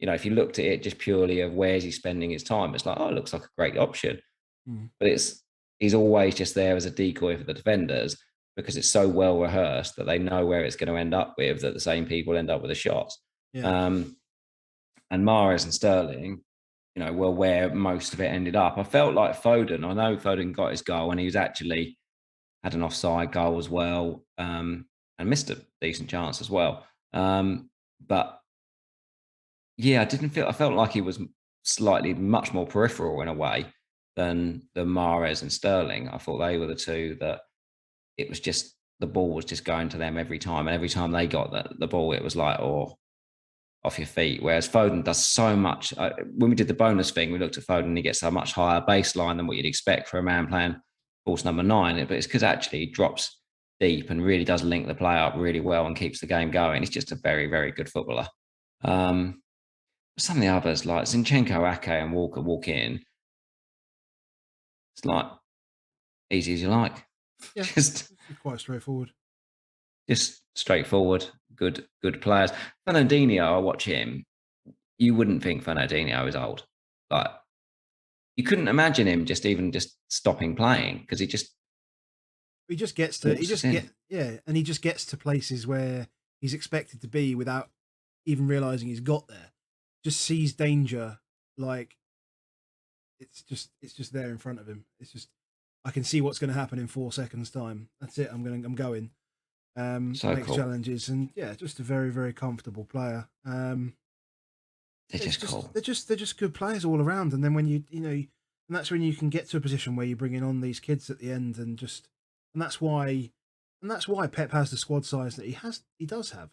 if you looked at it just purely of where's he spending his time, it's like, oh, it looks like a great option. But he's always just there as a decoy for the defenders because it's so well rehearsed that they know where it's going to end up with, that the same people end up with the shots. Yeah. And Mahrez and Sterling, were where most of it ended up. I felt like Foden. I know Foden got his goal and he was actually had an offside goal as well, and missed a decent chance as well. But yeah, I felt like he was slightly much more peripheral in a way than Mahrez and Sterling. I thought they were the 2 that it was just the ball was just going to them every time. And every time they got the ball, it was like, oh, off your feet. Whereas Foden does so much. When we did the bonus thing, we looked at Foden, he gets a much higher baseline than what you'd expect for a man playing false number 9. But it's because actually he drops deep and really does link the play up really well and keeps the game going. He's just a very, very good footballer. Some of the others, like Zinchenko, Ake, and Walker, walk in. It's like easy as you like. Yeah, just it's quite straightforward. Just straightforward, good players. Fernandinho, I watch him. You wouldn't think Fernandinho is old. Like you couldn't imagine him just stopping playing because he just gets to and he just gets to places where he's expected to be without even realizing he's got there. Just sees danger, like it's just there in front of him. It's just I can see what's going to happen in 4 seconds time. That's it. I'm going. so Makes cool. challenges and just a very, very comfortable player. They're just cool. They're just good players all around. And then when and that's when you can get to a position where you're bringing on these kids at the end and that's why Pep has the squad size that he does have,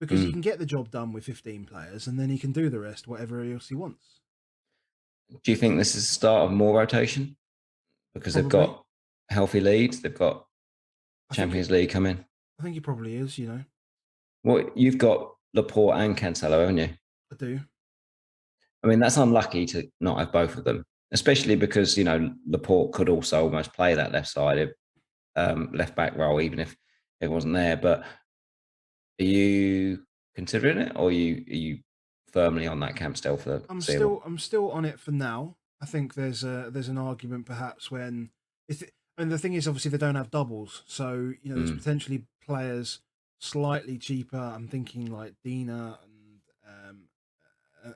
because he can get the job done with 15 players and then he can do the rest whatever else he wants. Do you think this is the start of more rotation because Probably. they've got healthy Leeds, they've got Champions League coming? I think he probably is. Well, you've got Laporte and Cancelo, haven't you? I do. I mean, that's unlucky to not have both of them, especially because Laporte could also almost play that left side, left back role, even if it wasn't there. But are you considering it, or are you firmly on that camp still for? I'm still on it for now. I think there's an argument perhaps when and the thing is obviously they don't have doubles, so there's potentially players slightly cheaper. I'm thinking like Dina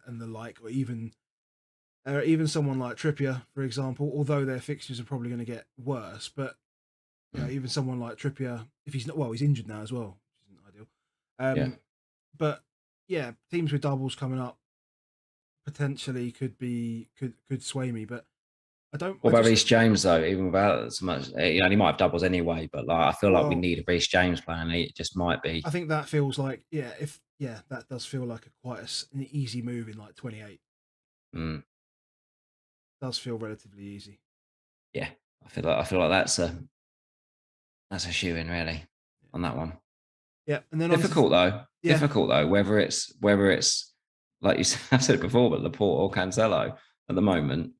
and the like, or even someone like Trippier, for example. Although their fixtures are probably going to get worse, but even someone like Trippier, if he's not he's injured now as well, which isn't ideal. But yeah, teams with doubles coming up potentially could sway me, but I don't. What about Reece James though? Even without so much, he might have doubles anyway. But I feel like we need a Reece James plan. It just might be. I think that feels like that does feel like an easy move in like 28. Does feel relatively easy. Yeah, I feel like that's a shoe in really on that one. Yeah, and then difficult though. Whether it's like you said, I've said it before, but Laporte or Cancelo at the moment.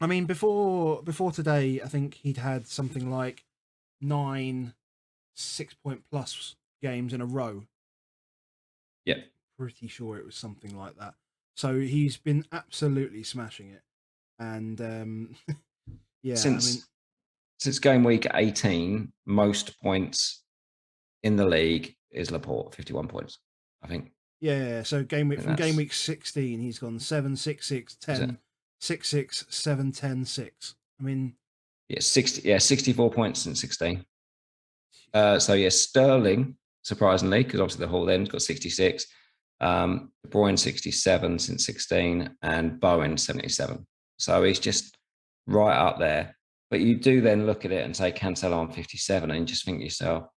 I mean, before today, I think he'd had something like 9 6-point plus games in a row. Yeah, pretty sure it was something like that. So he's been absolutely smashing it, and since game week 18, most points in the league is Laporte, 51 points, I think. Yeah. So game week 16, he's gone 7, 6, 6, 10, 6, 6, 7, 10, 6. I mean, 64 points since 16. Sterling, surprisingly, because obviously the whole end's got 66. De Bruyne 67 since 16, and Bowen 77. So he's just right up there. But you do then look at it and say Cancelo on 57, and you just think to yourself,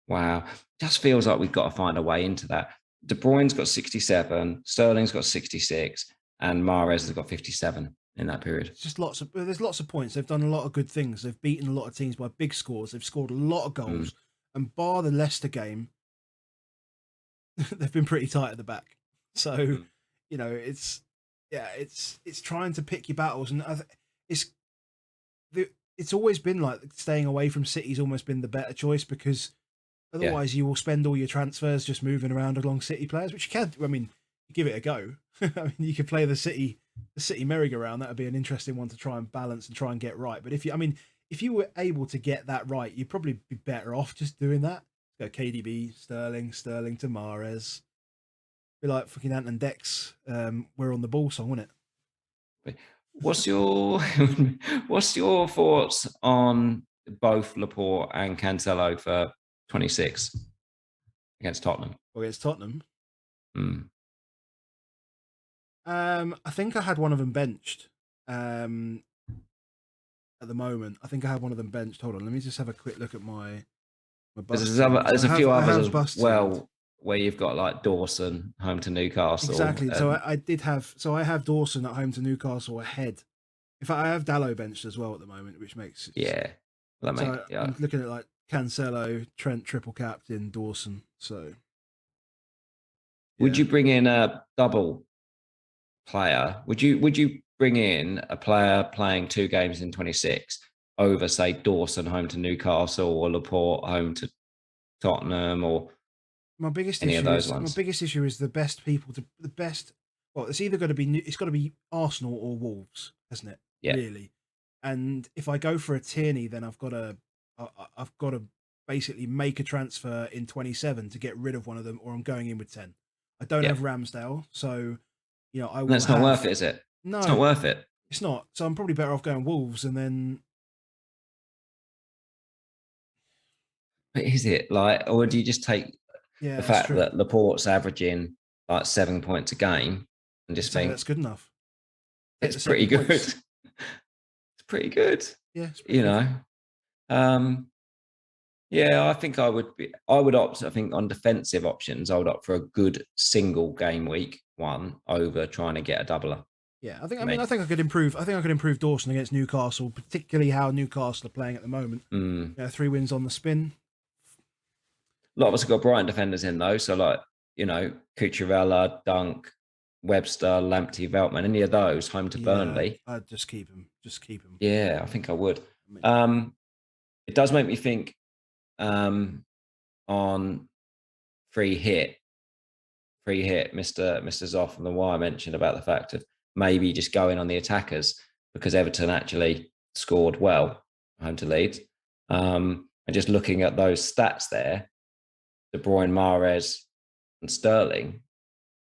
wow, just feels like we've got to find a way into that. De Bruyne's got 67, Sterling's got 66, and Mahrez has got 57 in that period. It's just there's lots of points. They've done a lot of good things. They've beaten a lot of teams by big scores. They've scored a lot of goals. And bar the Leicester game, they've been pretty tight at the back. So, it's trying to pick your battles, and it's always been like staying away from City's almost been the better choice, because otherwise you will spend all your transfers just moving around along City players, which you can. I mean, give it a go. I mean, you could play the City merry-go-round. That would be an interesting one to try and balance and try and get right. But if you were able to get that right, you'd probably be better off just doing that. Go KDB, Sterling to Mahrez. Be like fucking Ant and Dex. We're on the ball song, wasn't it? What's your thoughts on both Laporte and Cancelo for 26 against Tottenham? Against Tottenham. I think I had one of them benched at at the moment. I think I have one of them benched. Hold on, let me just have a quick look at my bust There's, team. 'Cause there's a few I others have as bust teamed. well where you've got like Dawson home to Newcastle. Exactly. So I did have. So I have Dawson at home to Newcastle ahead. In fact, I have Dallo benched as well at the moment, which makes it. Yeah, I'm looking at like Cancelo, Trent, triple captain, Dawson. So. Would Yeah. you bring in a double player? Would you bring in a player playing 2 games in 26 over, say, Dawson home to Newcastle or Laporte home to Tottenham or My biggest any of issue those is ones? the best people to the best. Well, it's either got to be Arsenal or Wolves, hasn't it? Yeah, Really. And if I go for a Tierney, then I've got to basically make a transfer in 27 to get rid of one of them, or I'm going in with 10. I don't yeah. have Ramsdale, so I And will that's not have worth it, is it? It's not no. worth it. It's not. So I'm probably better off going Wolves, and then But is it like, or do you just take yeah, the that's fact true. that Laporte's averaging like 7 points a game and And just say that's think good enough. Take it's the pretty 7 good? points. It's pretty good, Yeah, it's pretty you good. know. Um, yeah, I think I would opt, I think on defensive options, I would opt for a good single game week one over trying to get a doubler Yeah, for me. I think I could improve. I think I could improve Dawson against Newcastle, particularly how Newcastle are playing at the moment. Mm. 3 wins on the spin. A lot of us have got BrIghton defenders in though. So like, Cucurella, Dunk, Webster, Lamptey, Veltman, any of those home to Yeah, Burnley. I'd just keep him. Just keep him. Yeah, I think I would. I mean, It does make me think on free hit, Mr. Zoff and the wire mentioned about the fact of maybe just going on the attackers because Everton actually scored well home to Leeds. And just looking at those stats there, De Bruyne, Mahrez, and Sterling,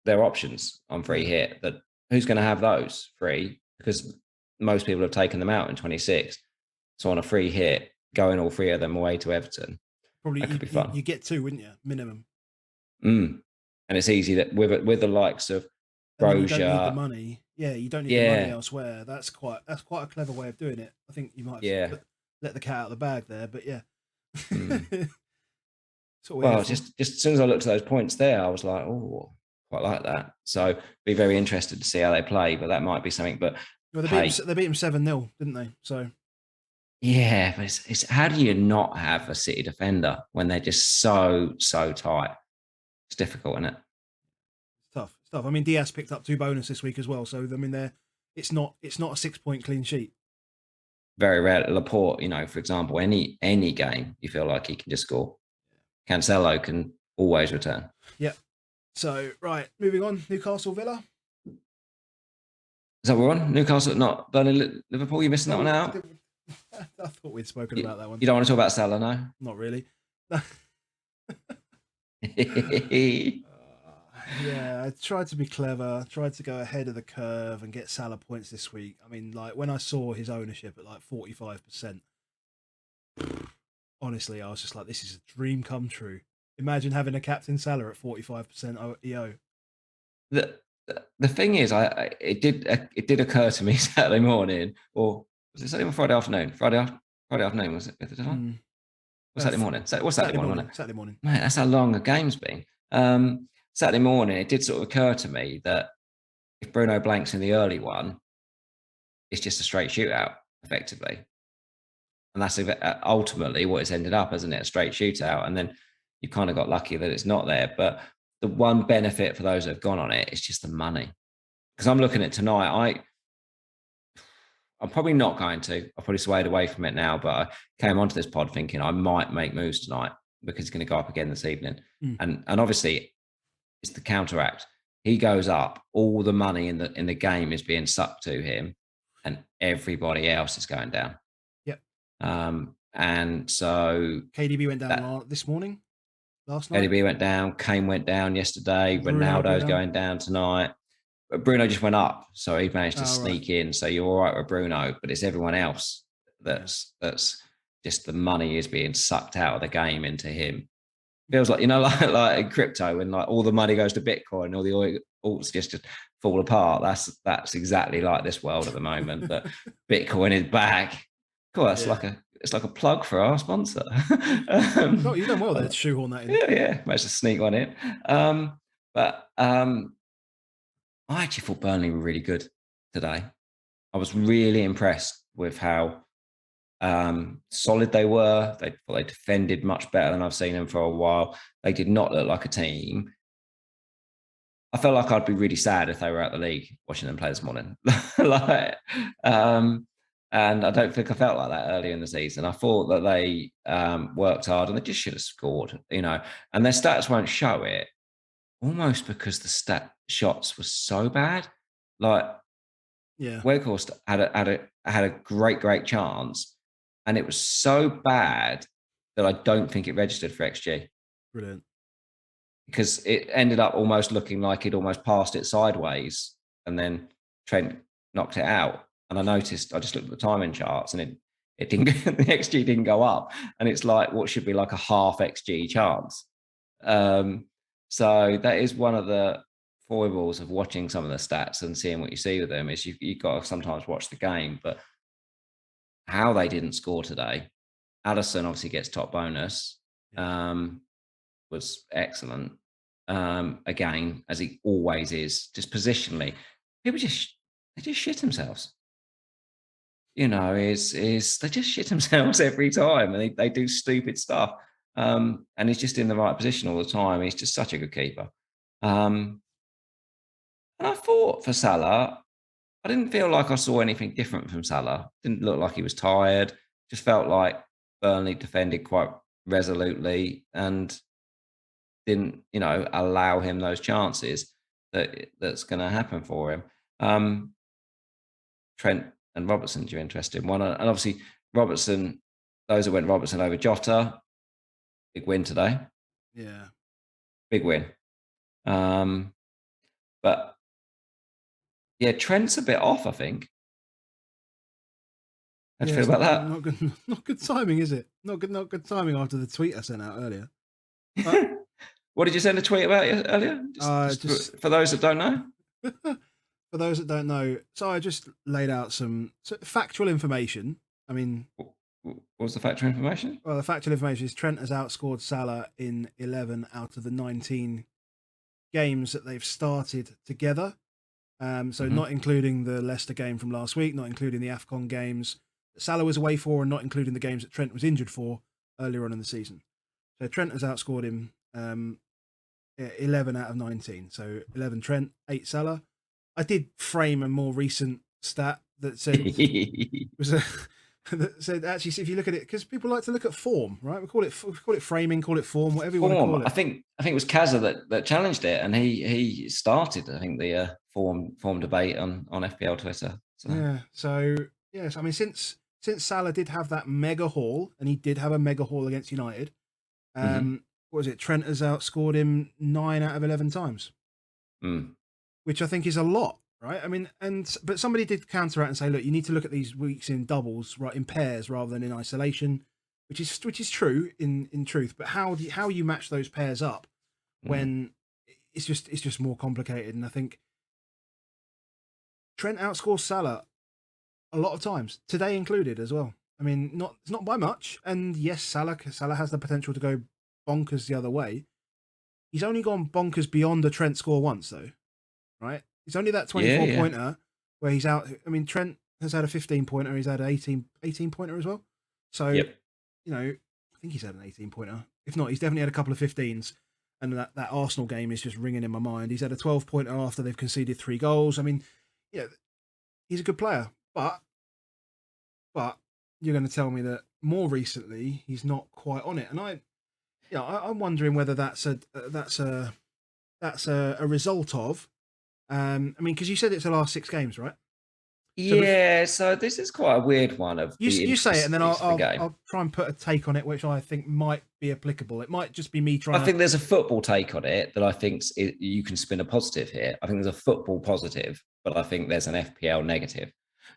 they're options on free hit. That who's going to have those free? Because most people have taken them out in 26. So on a free hit, going all 3 of them away to Everton, probably that could be fun. you get 2, wouldn't you? Minimum. And it's easy that with the likes of And then you don't need the Brozier, money. Yeah, you don't need the money yeah, elsewhere. That's quite a clever way of doing it. I think you might have yeah. let the cat out of the bag there, but yeah. Mm. That's what we're here Well, for. just as soon as I looked at those points there, I was like, oh, quite like that. So be very interested to see how they play, but that might be something. But Well, hey, they beat him 7-0, didn't they? So yeah, but it's how do you not have a City defender when they're just so tight? It's difficult, isn't it? it's tough. It's tough. I mean, Diaz picked up 2 bonus this week as well. So I mean, it's not a 6-point clean sheet. Very rare. Laporte, for example, any game you feel like he can just score. Cancelo can always return. Yep. So right, moving on. Newcastle Villa. Is that what we're on? Newcastle, not Burnley, Liverpool. You missing that one out? I thought we'd spoken about that one. You don't want to talk about Salah, no? Not really. Yeah, I tried to be clever, tried to go ahead of the curve and get Salah points this week. I mean, like when I saw his ownership at like 45%, honestly, I was just like, this is a dream come true. Imagine having a captain Salah at 45% EO. The thing is, it did occur to me Saturday morning, or was it Saturday or Friday afternoon? Friday afternoon, was it? Saturday morning? What's Saturday morning? Wasn't it? Saturday morning. Mate, that's how long a game's been. Saturday morning, it did sort of occur to me that if Bruno blanks in the early one, it's just a straight shootout, effectively. And that's ultimately what it's ended up, isn't it? A straight shootout. And then you kind of got lucky that it's not there. But the one benefit for those that have gone on it is just the money. Because I'm looking at tonight, I'm probably not going to. I've probably swayed away from it now, but I came onto this pod thinking I might make moves tonight because it's going to go up again this evening. And obviously it's the counteract. He goes up, all the money in the game is being sucked to him, and everybody else is going down. Yep. And so KDB went down last night. KDB went down, Kane went down yesterday, Ronaldo's going down tonight. But Bruno just went up, so he managed to sneak in. So you're all right with Bruno, but it's everyone else that's just the money is being sucked out of the game into him. Feels like like in crypto when like all the money goes to Bitcoin, all the alts just fall apart. That's exactly like this world at the moment. That Bitcoin is back, Cool. Yeah. It's like a plug for our sponsor. No, you've done well there to shoehorn that in. Yeah. Managed to sneak one in. But I actually thought Burnley were really good today. I was really impressed with how solid they were. They defended much better than I've seen them for a while. They did not look like a team. I felt like I'd be really sad if they were out the league watching them play this morning. like, and I don't think I felt like that earlier in the season. I thought that they worked hard and they just should have scored, and their stats won't show it almost because the shots were so bad. Like Yeah. Weghorst had a great chance, and it was so bad that I don't think it registered for XG Brilliant. because it ended up almost looking like he'd almost passed it sideways, and then Trent knocked it out. And I just looked at the timing charts, and it didn't the XG didn't go up, and it's like what should be like a half XG chance. So that is one of the foibles of watching some of the stats and seeing what you see with them is you've got to sometimes watch the game, but how they didn't score today. Addison obviously gets top bonus, was excellent. Again, as he always is, just positionally, people they just shit themselves. Is they just shit themselves every time, and they do stupid stuff. And he's just in the right position all the time. He's just such a good keeper. And I thought for Salah, I didn't feel like I saw anything different from Salah. Didn't look like he was tired. Just felt like Burnley defended quite resolutely and didn't, allow him those chances that's going to happen for him. Trent and Robertson, you're interested in one, and obviously Robertson. Those that went Robertson over Jota, big win today. Yeah, big win. But yeah, Trent's a bit off, I think. How do you feel about that? Not good. Not good timing, is it? Not good timing after the tweet I sent out earlier. What did you send a tweet about earlier? Just for those that don't know. For those that don't know, so I just laid out some factual information. I mean, what was the factual information? Well, the factual information is Trent has outscored Salah in 11 out of the 19 games that they've started together. Not including the Leicester game from last week, not including the AFCON games that Salah was away for, and not including the games that Trent was injured for earlier on in the season. So Trent has outscored him 11 out of 19. So 11 Trent, 8 Salah. I did frame a more recent stat that said that actually, if you look at it, because people like to look at form, right? We call it framing, call it form, whatever you want to call it. I think it was Kazza that challenged it, and he started, I think, the form debate on FPL Twitter. So. Yeah. So yes, I mean since Salah did have that mega haul, and he did have a mega haul against United. What was it? Trent has outscored him 9 out of 11 times, which I think is a lot, right? I mean, but somebody did counter out and say, look, you need to look at these weeks in doubles, right, in pairs rather than in isolation, which is true in truth. But how you match those pairs up when it's just more complicated? And I think Trent outscores Salah a lot of times, today included as well. I mean, not by much. And yes, Salah has the potential to go bonkers the other way. He's only gone bonkers beyond a Trent score once, though, right? It's only that 24 pointer where he's out. I mean, Trent has had a 15 pointer. He's had an 18 pointer as well. So, I think he's had an 18 pointer. If not, he's definitely had a couple of 15s. And that Arsenal game is just ringing in my mind. He's had a 12 pointer after they've conceded 3 goals. I mean, he's a good player, but you're going to tell me that more recently he's not quite on it, and I'm wondering whether that's a result of. I mean, because you said it's the last 6 games, right? So this is quite a weird one. You say it, and then I'll try and put a take on it, which I think might be applicable. It might just be me trying. I think there's a football take on it that I think you can spin a positive here. I think there's a football positive, but I think there's an FPL negative.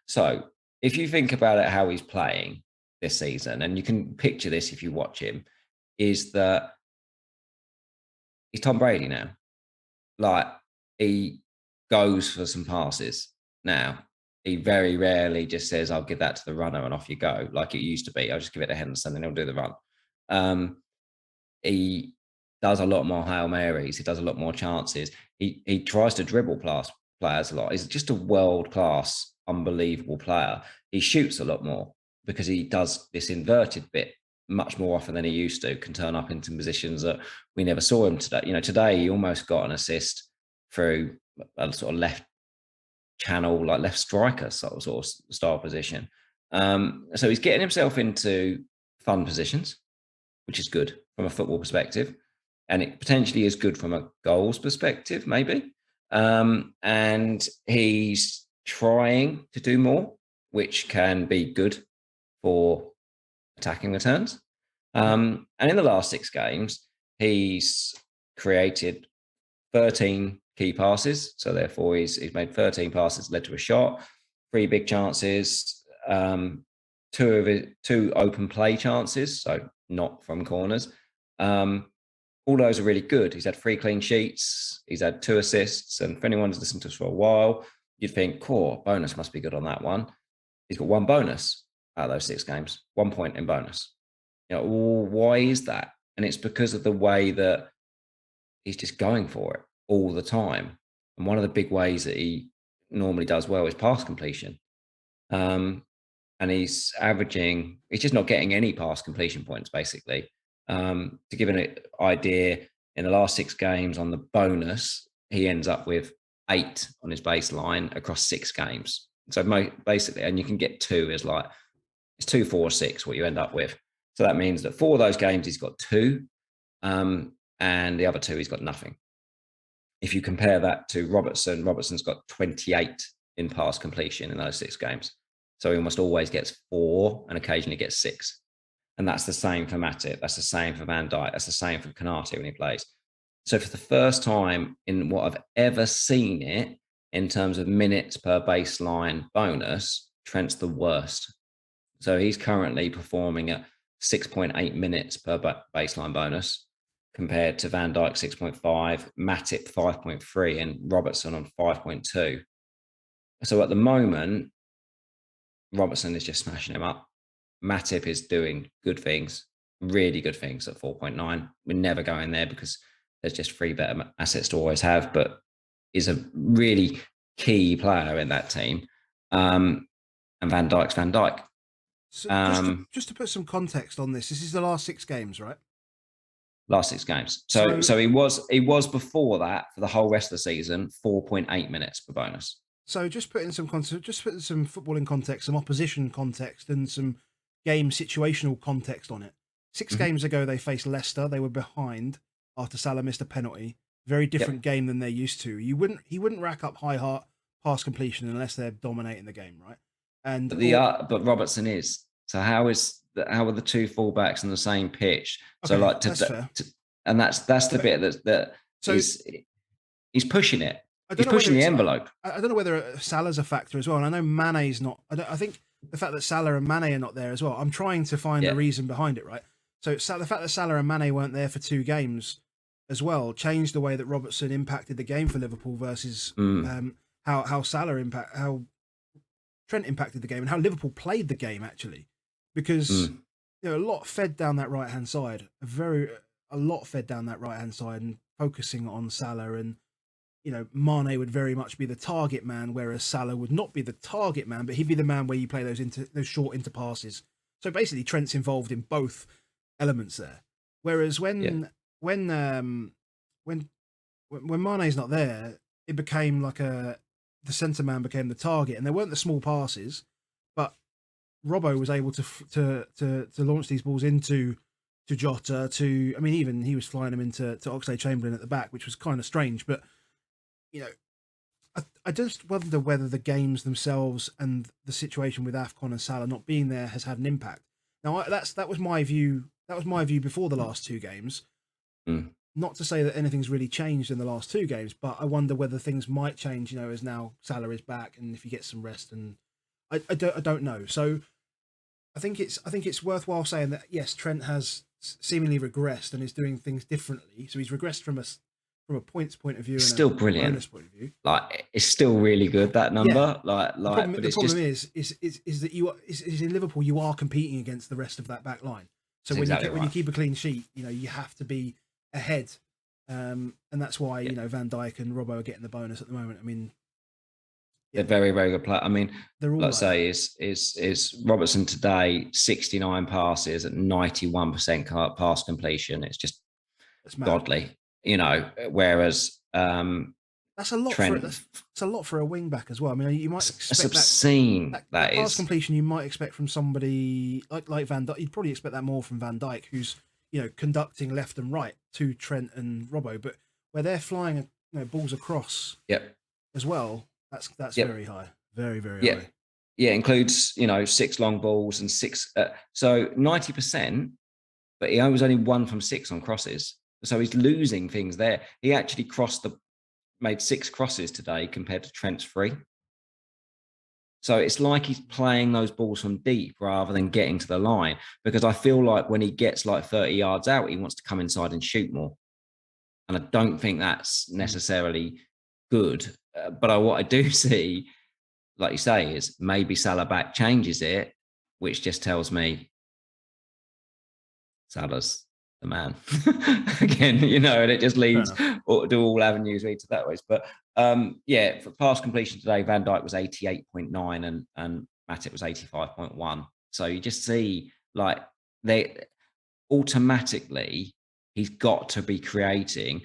So if you think about it, how he's playing this season, and you can picture this if you watch him, is that he's Tom Brady now. Like, he goes for some passes now. he very rarely just says, "I'll give that to the runner and off you go," like it used to be. I'll just give it to Henderson and he'll do the run. He does a lot more Hail Marys. He does a lot more chances. He tries to dribble players a lot. He's just a world class, unbelievable player. He shoots a lot more because he does this inverted bit much more often than he used to. Can turn up into positions that we never saw him today. Today he almost got an assist through a sort of left channel, like left striker sort of style position. So he's getting himself into fun positions, which is good from a football perspective. And it potentially is good from a goals perspective, maybe. And he's trying to do more, which can be good for attacking returns. And in the last 6 games, he's created 13 key passes. So therefore, he's made 13 passes, led to a shot, 3 big chances, 2 open play chances, so not from corners. All those are really good. He's had 3 clean sheets. He's had 2 assists. And if anyone's listened to us for a while, you'd think, core bonus must be good on that one. He's got 1 bonus out of those 6 games, 1 point in bonus. Why is that? And it's because of the way that he's just going for it all the time. And one of the big ways that he normally does well is pass completion. And he's just not getting any pass completion points, basically. To give an idea, in the last 6 games on the bonus, he ends up with 8 on his baseline across 6 games. So basically, and you can get 2 as like, it's 2, 4, 6, what you end up with. So that means that 4 of those games, he's got 2, and the other 2, he's got nothing. If you compare that to Robertson's got 28 in pass completion in those 6 games. So he almost always gets 4 and occasionally gets 6. And that's the same for Matip. That's the same for Van Dijk. That's the same for Konate when he plays. So for the first time in what I've ever seen it, in terms of minutes per baseline bonus, Trent's the worst. So he's currently performing at 6.8 minutes per baseline bonus compared to Van Dijk 6.5, Matip 5.3, and Robertson on 5.2. So at the moment, Robertson is just smashing him up. Matip is doing good things, really good things at 4.9. We're never going there because there's just 3 better assets to always have, but is a really key player in that team. And Van Dijk's Van Dijk. So just to put some context on this is the last 6 games, right? Last 6 games. So he was before that for the whole rest of the season, 4.8 minutes per bonus. So just putting some footballing context, some opposition context, and some game situational context on it. 6 games ago, they faced Leicester. They were behind after Salah missed a penalty. Very different game than they're used to. He wouldn't rack up high pass completion unless they're dominating the game, right? And but Robertson is. So how are the 2 fullbacks on the same pitch? Okay, so like that's fair. And that's the bit that so he's pushing it. He's pushing the envelope. I don't know whether Salah's a factor as well. And I know Mane's not. I think the fact that Salah and Mane are not there as well. I'm trying to find a reason behind it, right? So the fact that Salah and Mane weren't there for 2 games as well changed the way that Robertson impacted the game for Liverpool versus how Trent impacted the game and how Liverpool played the game actually, because a lot fed down that right hand side, a lot fed down that right hand side and focusing on Salah, and Mane would very much be the target man, whereas Salah would not be the target man, but he'd be the man where you play those short into passes. So basically, Trent's involved in both elements there. Whereas when Mane's not there, it became like the centre man became the target, and there weren't the small passes, but Robbo was able to launch these balls into Jota. Even he was flying them into Oxlade-Chamberlain at the back, which was kind of strange, but. I just wonder whether the games themselves and the situation with AFCON and Salah not being there has had an impact. Now, that was my view. That was my view before the last 2 games. Not to say that anything's really changed in the last 2 games, but I wonder whether things might change. As now Salah is back, and if he gets some rest, and I don't know. So I think it's worthwhile saying that yes, Trent has seemingly regressed and is doing things differently. So he's regressed from from a points point of view It's and still a brilliant. bonus point of view. Like, it's still really good, that number. Yeah. But The it's problem just is that is in Liverpool you are competing against the rest of that back line. So That's exactly when you right. keep a clean sheet, you have to be ahead, and that's why Van Dijk and Robbo are getting the bonus at the moment. I mean, they're very, very good players. I mean, they're all let's say is Robertson today 69 passes at 91% pass completion. It's just godly, Whereas that's a lot Trent, that's a lot for a wing back as well. I mean, you might expect it's obscene. that pass completion you might expect from somebody like Van Dijk. You'd probably expect that more from Van Dijk, who's conducting left and right to Trent and Robbo, but where they're flying balls across as well, that's very high, very, very high. Yeah, includes 6 long balls and 6 so 90%, but he was only 1 from 6 on crosses, so he's losing things there. He actually made 6 crosses today compared to Trent's 3. So it's like he's playing those balls from deep rather than getting to the line, because I feel like when he gets like 30 yards out, he wants to come inside and shoot more. And I don't think that's necessarily good. But what I do see, like you say, is maybe Salah back changes it, which just tells me Salah's the man again, and it just leads or do all avenues lead to that ways. But for pass completion today, Van Dijk was 88.9 and Matip was 85.1. So you just see like they automatically he's got to be creating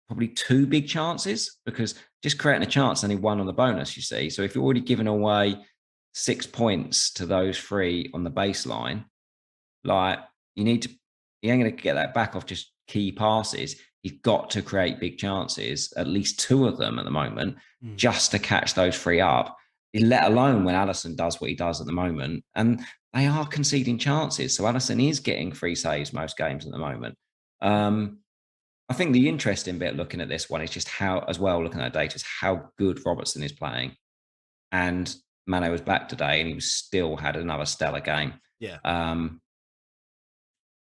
probably 2 big chances, because just creating a chance only 1 on the bonus, you see. So if you're already giving away 6 points to those 3 on the baseline, like you ain't going to get that back off just key passes. You've got to create big chances, at least 2 of them at the moment, just to catch those 3 up, let alone when Alisson does what he does at the moment. And they are conceding chances. So Alisson is getting 3 saves most games at the moment. I think the interesting bit looking at this one is just how, as well, looking at data, is how good Robertson is playing. And Mane was back today and he still had another stellar game. Yeah.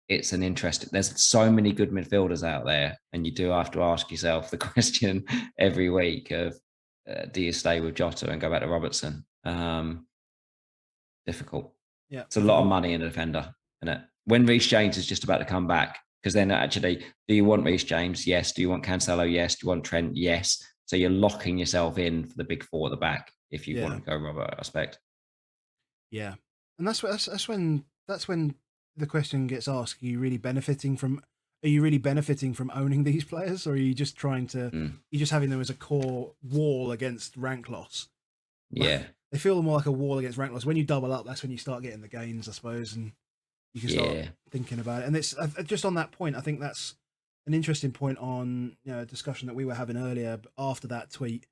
It's an interesting, there's so many good midfielders out there, and you do have to ask yourself the question every week of do you stay with Jota and go back to Robertson? Difficult. Yeah. It's a lot of money in a defender, isn't it? When Reece James is just about to come back, because then actually, do you want Reece James? Yes. Do you want Cancelo? Yes. Do you want Trent? Yes. So you're locking yourself in for the big 4 at the back if you want to go Robert, I expect. Yeah. And that's when the question gets asked, are you really benefiting from owning these players, or are you just trying to you're just having them as a core wall against rank loss? Yeah. They feel more like a wall against rank loss. When you double up, that's when you start getting the gains, I suppose, and you can start thinking about it. And it's just on that point, I think that's an interesting point on a discussion that we were having earlier after that tweet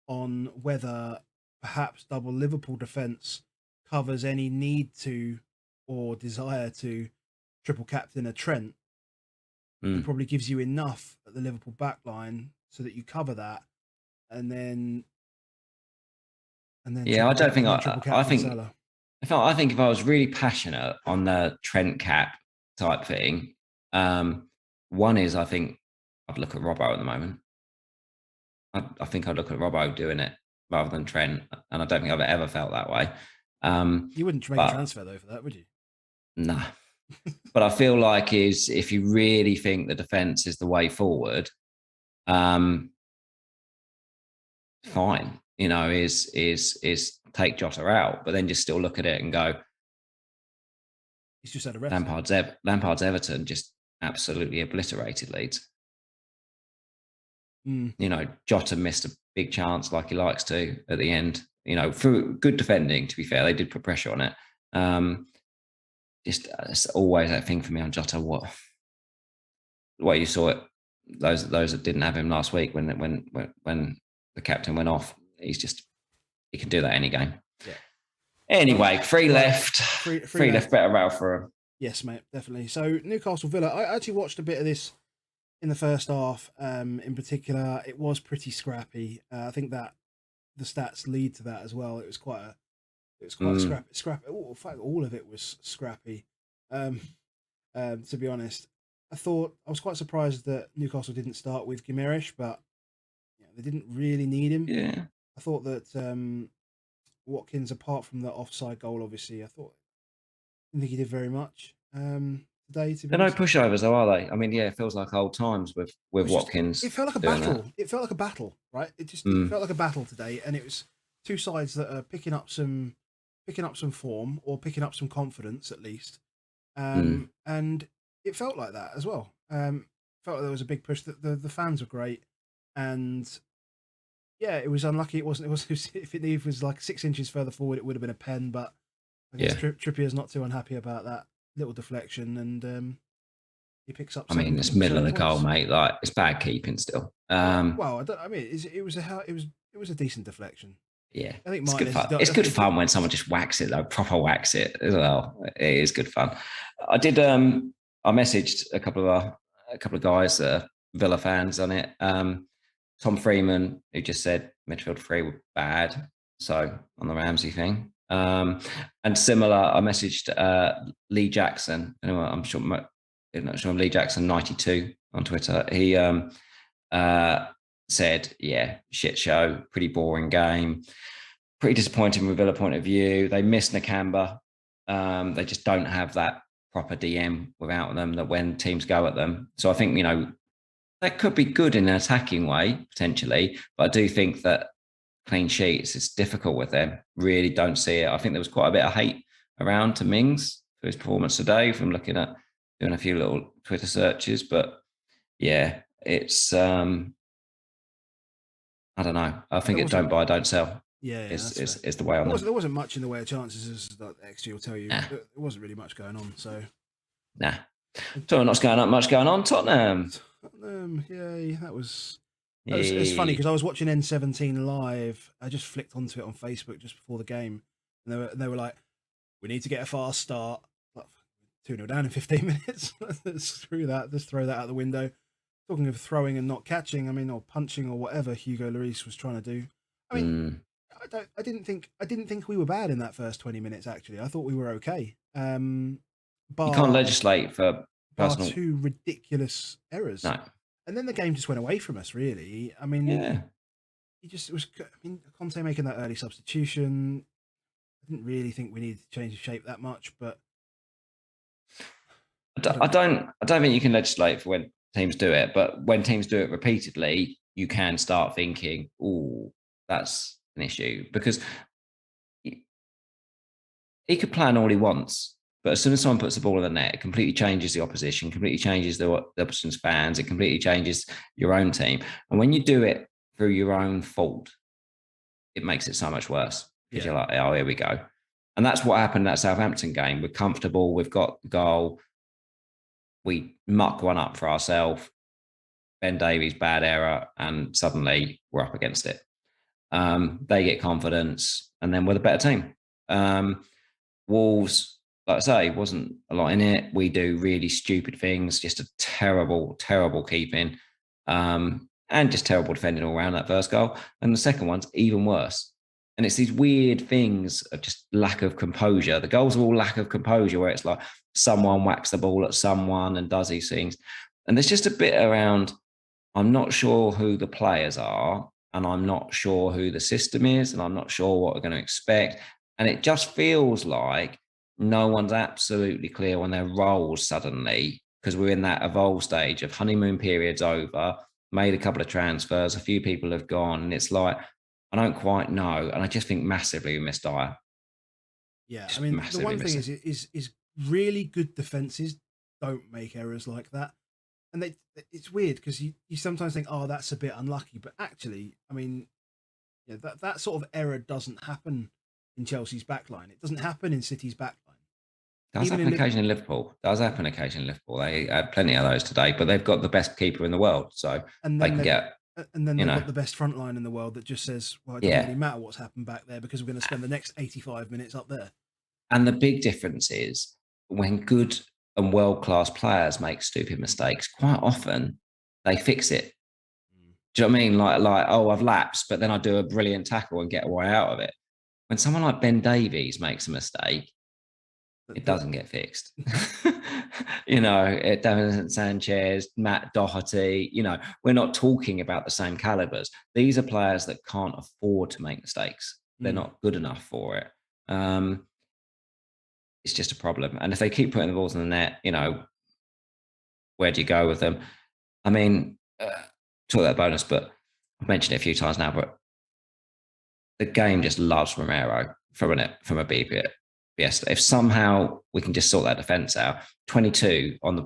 on whether perhaps double Liverpool defence covers any need to or desire to triple captain a Trent. It probably gives you enough at the Liverpool backline so that you cover that, and then I don't think I think Salah. I think if I was really passionate on the Trent cap type thing, one is I think I'd look at Robbo at the moment. I think I'd look at Robbo doing it rather than Trent, and I don't think I've ever felt that way. You wouldn't make a transfer though for that, would you? No. But I feel like if you really think the defence is the way forward, fine. Is take Jota out, but then just still look at it and go, he's just had a rest. Lampard's Everton just absolutely obliterated Leeds. Jota missed a big chance like he likes to at the end. Through good defending, to be fair, they did put pressure on it. Just it's always that thing for me on Jota. What you saw it, those that didn't have him last week when the captain went off, he can do that any game. Yeah. Anyway, free left, better rail for him. Yes, mate, definitely. So Newcastle Villa, I actually watched a bit of this in the first half. In particular, it was pretty scrappy. I think that the stats lead to that as well. It was quite scrappy. Oh, in fact, all of it was scrappy. To be honest, thought I was quite surprised that Newcastle didn't start with Gimenez, but they didn't really need him. Yeah. I thought that Watkins, apart from the offside goal, obviously, I didn't think he did very much today. To be They're no honest, pushovers, though, are they? I mean, yeah, it feels like old times with Watkins. It felt like a doing battle. that. It felt like a battle, right? It felt like a battle today, and it was two sides that are picking up some form or picking up some confidence at least. And it felt like that as well. Felt like there was a big push. The fans were great, and yeah, it was unlucky. It wasn't. If it was like 6 inches further forward, it would have been a pen. But I guess Trippier's not too unhappy about that little deflection, and he picks up. I mean, it's middle of the goal, mate. Like, it's bad keeping still. Well, it was a decent deflection. Yeah, I think it's good fun. It's good fun when someone just whacks it, though, proper whacks it as well. It is good fun. I did. I messaged a couple of guys, Villa fans, on it. Tom Freeman, who just said midfield three were bad, so on the Ramsey thing. And similar, I messaged Lee Jackson. Anyway, I'm sure Lee Jackson 92 on Twitter. He said, "Yeah, shit show, pretty boring game, pretty disappointing from a Villa point of view. They miss Nakamba. They just don't have that proper DM without them. That when teams go at them, so I think that could be good in an attacking way potentially, but I do think that clean sheets is difficult with them. Really don't see it. I think there was quite a bit of hate around to Mings for his performance today from looking at doing a few little Twitter searches, but yeah, it's I don't know. I think it don't buy, don't sell. Yeah, is the way on there wasn't much in the way of chances, as the XG will tell you. Nah. There wasn't really much going on. So, nah. So much going on. Tottenham, yay! That was it's funny because I was watching N17 live. I just flicked onto it on Facebook just before the game, and they were like, "We need to get a fast start." Like, 2-0 down in 15 minutes. Screw that. Just throw that out the window. Talking of throwing and not catching, or punching or whatever Hugo Lloris was trying to do. I mean, I didn't think we were bad in that first 20 minutes. Actually, I thought we were okay. You can't legislate for personal. Two ridiculous errors. No. And then the game just went away from us. Really, I mean, it was. I mean, Conte making that early substitution. I didn't really think we needed to change the shape that much, but I don't think you can legislate for when teams do it, but when teams do it repeatedly, you can start thinking, "Oh, that's an issue," because he could plan all he wants, but as soon as someone puts the ball in the net, it completely changes the opposition, completely changes the opposition's fans, it completely changes your own team. And when you do it through your own fault, it makes it so much worse because you're like, "Oh, here we go." And that's what happened in that Southampton game. We're comfortable, we've got the goal. We muck one up for ourselves. Ben Davies, bad error, and suddenly we're up against it. They get confidence, and then we're the better team. Wolves, like I say, wasn't a lot in it. We do really stupid things, just a terrible, terrible keeping, and just terrible defending all around that first goal. And the second one's even worse. And it's these weird things of just lack of composure. The goals are all lack of composure, where it's like someone whacks the ball at someone and does these things. And there's just a bit around, I'm not sure who the players are, and I'm not sure who the system is, and I'm not sure what we're going to expect. And it just feels like no one's absolutely clear on their roles suddenly, because we're in that evolve stage of honeymoon period's over, made a couple of transfers, a few people have gone, and it's like, I don't quite know, and I just think massively we missed Dyer. Yeah, I mean, the one thing is really good defenses don't make errors like that, and it's weird because you sometimes think, "Oh, that's a bit unlucky," but actually, I mean, that sort of error doesn't happen in Chelsea's backline. It doesn't happen in City's backline. Does happen occasionally in Liverpool. Does happen occasionally in Liverpool. They had plenty of those today, but they've got the best keeper in the world, so they can get. And then they've got the best front line in the world that just says, well, it doesn't really matter what's happened back there because we're going to spend the next 85 minutes up there. And the big difference is when good and world-class players make stupid mistakes, quite often they fix it. Do you know what I mean? Like, oh, I've lapsed, but then I do a brilliant tackle and get a way out of it. When someone like Ben Davies makes a mistake, it doesn't get fixed. Davinson Sanchez, Matt Doherty. We're not talking about the same calibers. These are players that can't afford to make mistakes. They're not good enough for it. It's just a problem. And if they keep putting the balls in the net, where do you go with them? I mean, talk about bonus, but I've mentioned it a few times now, but the game just loves Romero from a BPS. If somehow we can just sort that defence out, 22 on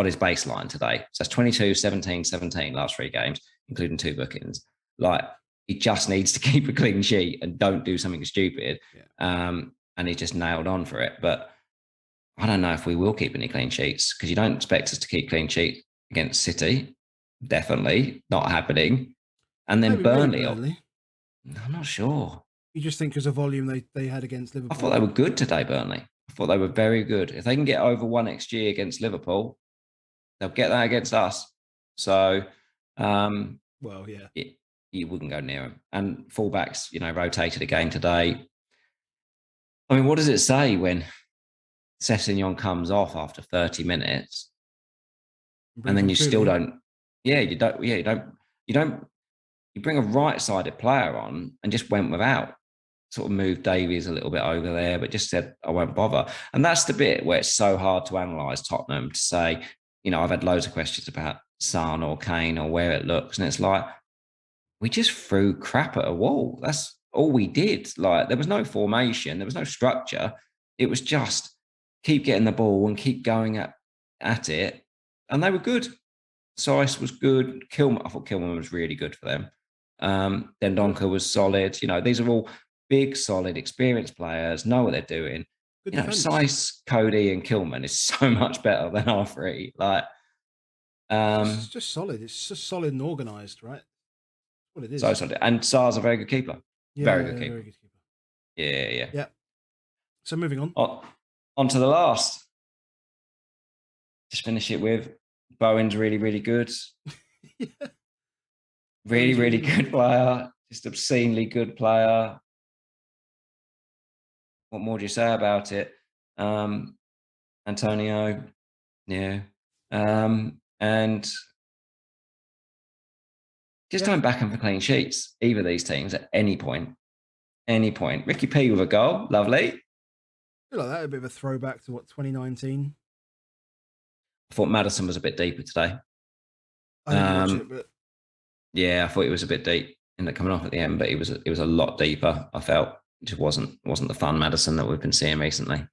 his baseline today. So that's 22, 17, 17 last 3 games, including 2 bookings. Like, he just needs to keep a clean sheet and don't do something stupid. Yeah. And he just nailed on for it. But I don't know if we will keep any clean sheets, because you don't expect us to keep clean sheet against City. Definitely not happening. And then Burnley. I'm not sure. You just think because of volume they had against Liverpool? I thought they were good today, Burnley. I thought they were very good. If they can get over 1 XG against Liverpool, they'll get that against us. So, well, yeah. You wouldn't go near them. And fullbacks, rotated again today. I mean, what does it say when Sessegnon comes off after 30 minutes and then you still don't? Yeah, you don't. You bring a right-sided player on and just went without. Sort of moved Davies a little bit over there, but just said, I won't bother. And that's the bit where it's so hard to analyse Tottenham, to say, I've had loads of questions about Son or Kane or where it looks. And it's like, we just threw crap at a wall. That's all we did. Like, there was no formation. There was no structure. It was just keep getting the ball and keep going at it. And they were good. Sice was good. I thought Kilman was really good for them. Dendoncker was solid. These are all big, solid, experienced players, know what they're doing. Sice, Cody, and Kilman is so much better than our 3. Like, it's just solid. It's just solid and organised, right? That's what it is. So solid. And Sar's a very good keeper. Yeah, very good keeper. Very good keeper. Yeah. So moving on. On to the last. Just finish it with Bowen's really, really good. Yeah. Really, really good player. Just obscenely good player. What more do you say about it? Antonio, yeah. And just going back and for clean sheets, either of these teams at any point. Ricky P with a goal, lovely. I feel like that, a bit of a throwback to 2019. I thought Maddison was a bit deeper today. I didn't watch it, but yeah, I thought it was a bit deep in the coming off at the end, but it was a lot deeper. I felt it just wasn't the fun Maddison that we've been seeing recently.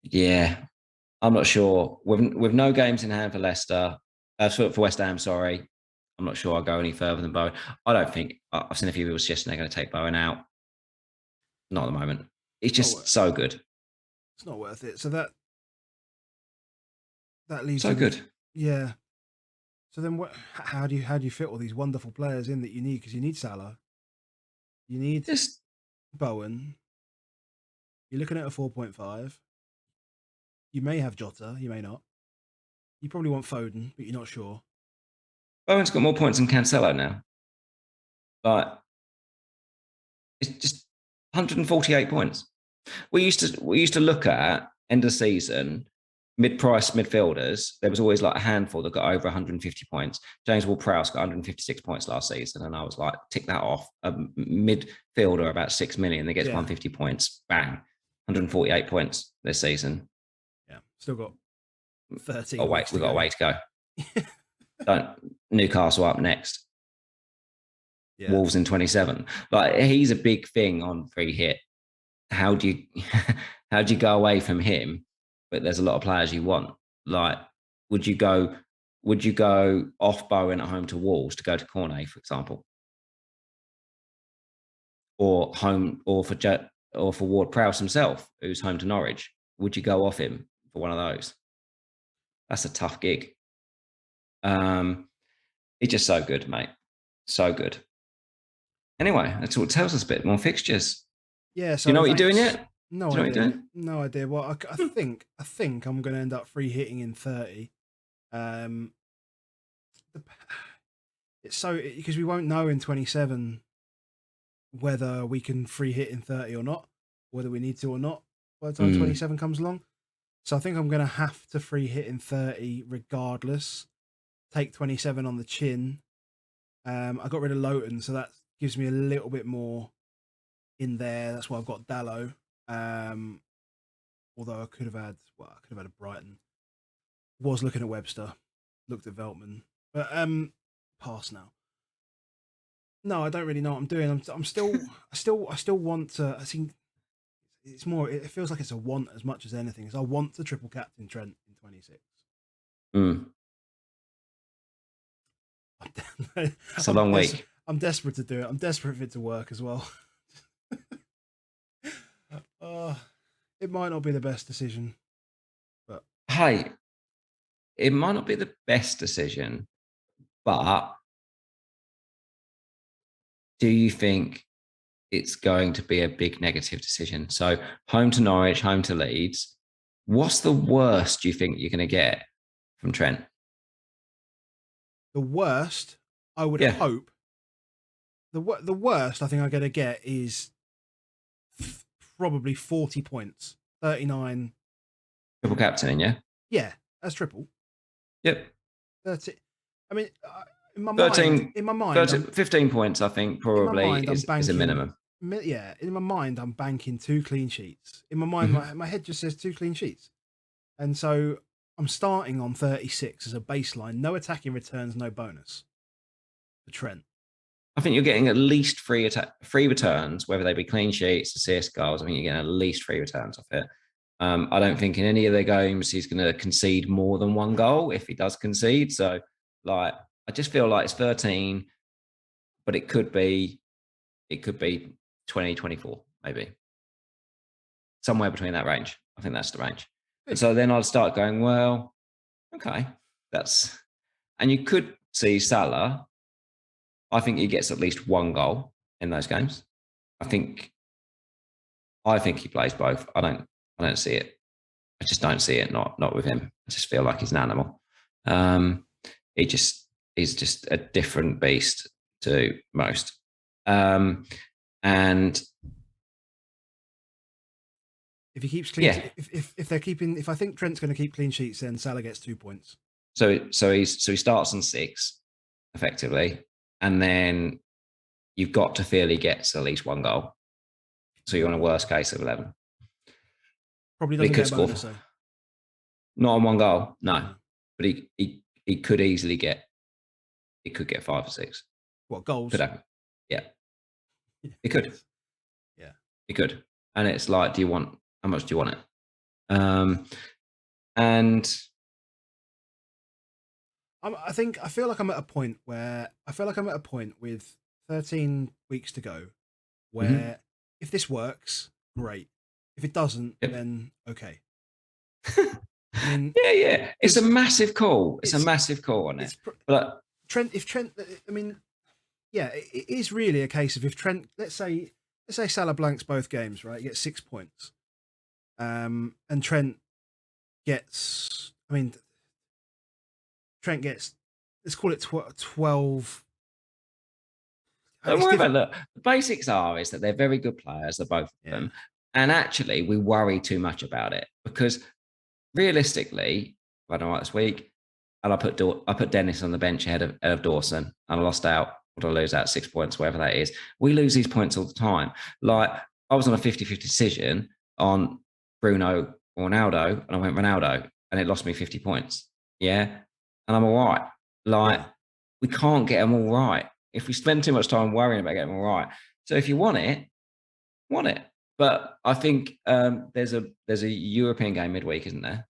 Yeah, I'm not sure. With no games in hand for Leicester, for West Ham, sorry, I'm not sure I'll go any further than Bowen. I don't think I've seen a few people suggesting they're going to take Bowen out. Not at the moment. It's just so good. It's not worth it. So that leaves so good. Yeah. So then, how do you fit all these wonderful players in that you need? Because you need Salah, you need Bowen. You're looking at a 4.5. You may have Jota, you may not. You probably want Foden, but you're not sure. Bowen's got more points than Cancelo now. But it's just 148 points. We used to look at end of season mid-price midfielders. There was always like a handful that got over 150 points. James Ward-Prowse got 156 points last season, and I was like, tick that off. A midfielder about 6 million that gets 150 points, bang, 148 points this season. Yeah, still got 13. Oh wait, we've got a way to go. Newcastle up next. Yeah. Wolves in 27. Like, he's a big thing on free hit. How do you go away from him? But there's a lot of players you want. Like, would you go off Bowen at home to Wolves to go to Cornet, for example, or for Ward-Prowse himself, who's home to Norwich? Would you go off him for one of those? That's a tough gig. He's just so good, mate. So good. Anyway, that's what tells us a bit more fixtures. Yeah. So do you know what you're doing yet? No idea. What you're doing? No idea. Well, I think I'm going to end up free hitting in 30. It's so because we won't know in 27 whether we can free hit in 30 or not, whether we need to or not by the time 27 comes along. So I think I'm going to have to free hit in 30 regardless. Take 27 on the chin. I got rid of Lowton, so that gives me a little bit more in there. That's why I've got Dallow. Although I could have had a BrIghton. Was looking at Webster, looked at Veltman, but pass now. No, I don't really know what I'm doing. I still want to. I think it's more. It feels like it's a want as much as anything. I want to triple captain Trent in 26. It's a long week. I'm desperate to do it. I'm desperate for it to work as well. It might not be the best decision, but hey, it might not be the best decision, but do you think it's going to be a big negative decision? So home to Norwich, home to Leeds. What's the worst you think you're going to get from Trent? The worst, I would hope. The worst I think I'm going to get is probably 40 points, 39. Triple captain, yeah? Yeah, that's triple. Yep. 30. I mean, in my 15 points, I think, probably is a minimum. Yeah, in my mind, I'm banking 2 clean sheets. In my mind, my head just says 2 clean sheets. And so I'm starting on 36 as a baseline. No attacking returns, no bonus for Trent. I think you're getting at least 3 returns, whether they be clean sheets, assists, goals. I think you're getting at least 3 returns off it. I don't think in any of their games he's going to concede more than 1 goal if he does concede. So, like, I just feel like it's 13, but it could be 20, 24, maybe. Somewhere between that range. I think that's the range. And so then I'd start going, well, okay, and you could see Salah. I think he gets at least 1 goal in those games. I think he plays both. I don't see it. I just don't see it. Not with him. I just feel like he's an animal. He's just a different beast to most. And if he keeps clean, if I think Trent's going to keep clean sheets, then Salah gets 2 points. So he starts on 6, effectively, and then you've got to feel he gets at least 1 goal. So you're on a worst case of 11. Probably doesn't get a bonus, though. Not on 1 goal, no. But he could easily get. He could get 5 or 6. What, goals? Could happen. Yeah. He could. Yeah. He could. And it's like, how much do you want it? And I feel like I'm at a point with 13 weeks to go where if this works, great. If it doesn't, then okay. I mean, yeah. It's a massive call. It's a massive call on it. But if Trent, I mean, yeah, it is really a case of if Trent, let's say Salah blanks both games, right? He gets 6 points. And Trent gets, let's call it 12. Don't worry about that. The basics is that they're very good players, they're both of them. And actually, we worry too much about it because realistically, I don't know this week, and I put Dennis on the bench ahead of Dawson, and I lost out. What did I lose out? 6 points, whatever that is. We lose these points all the time. Like, I was on a 50-50 decision on Bruno or Ronaldo, and I went Ronaldo, and it lost me 50 points. Yeah, and I'm all right. We can't get them all right if we spend too much time worrying about getting them all right. So if you want it. But I think there's a European game midweek, isn't there?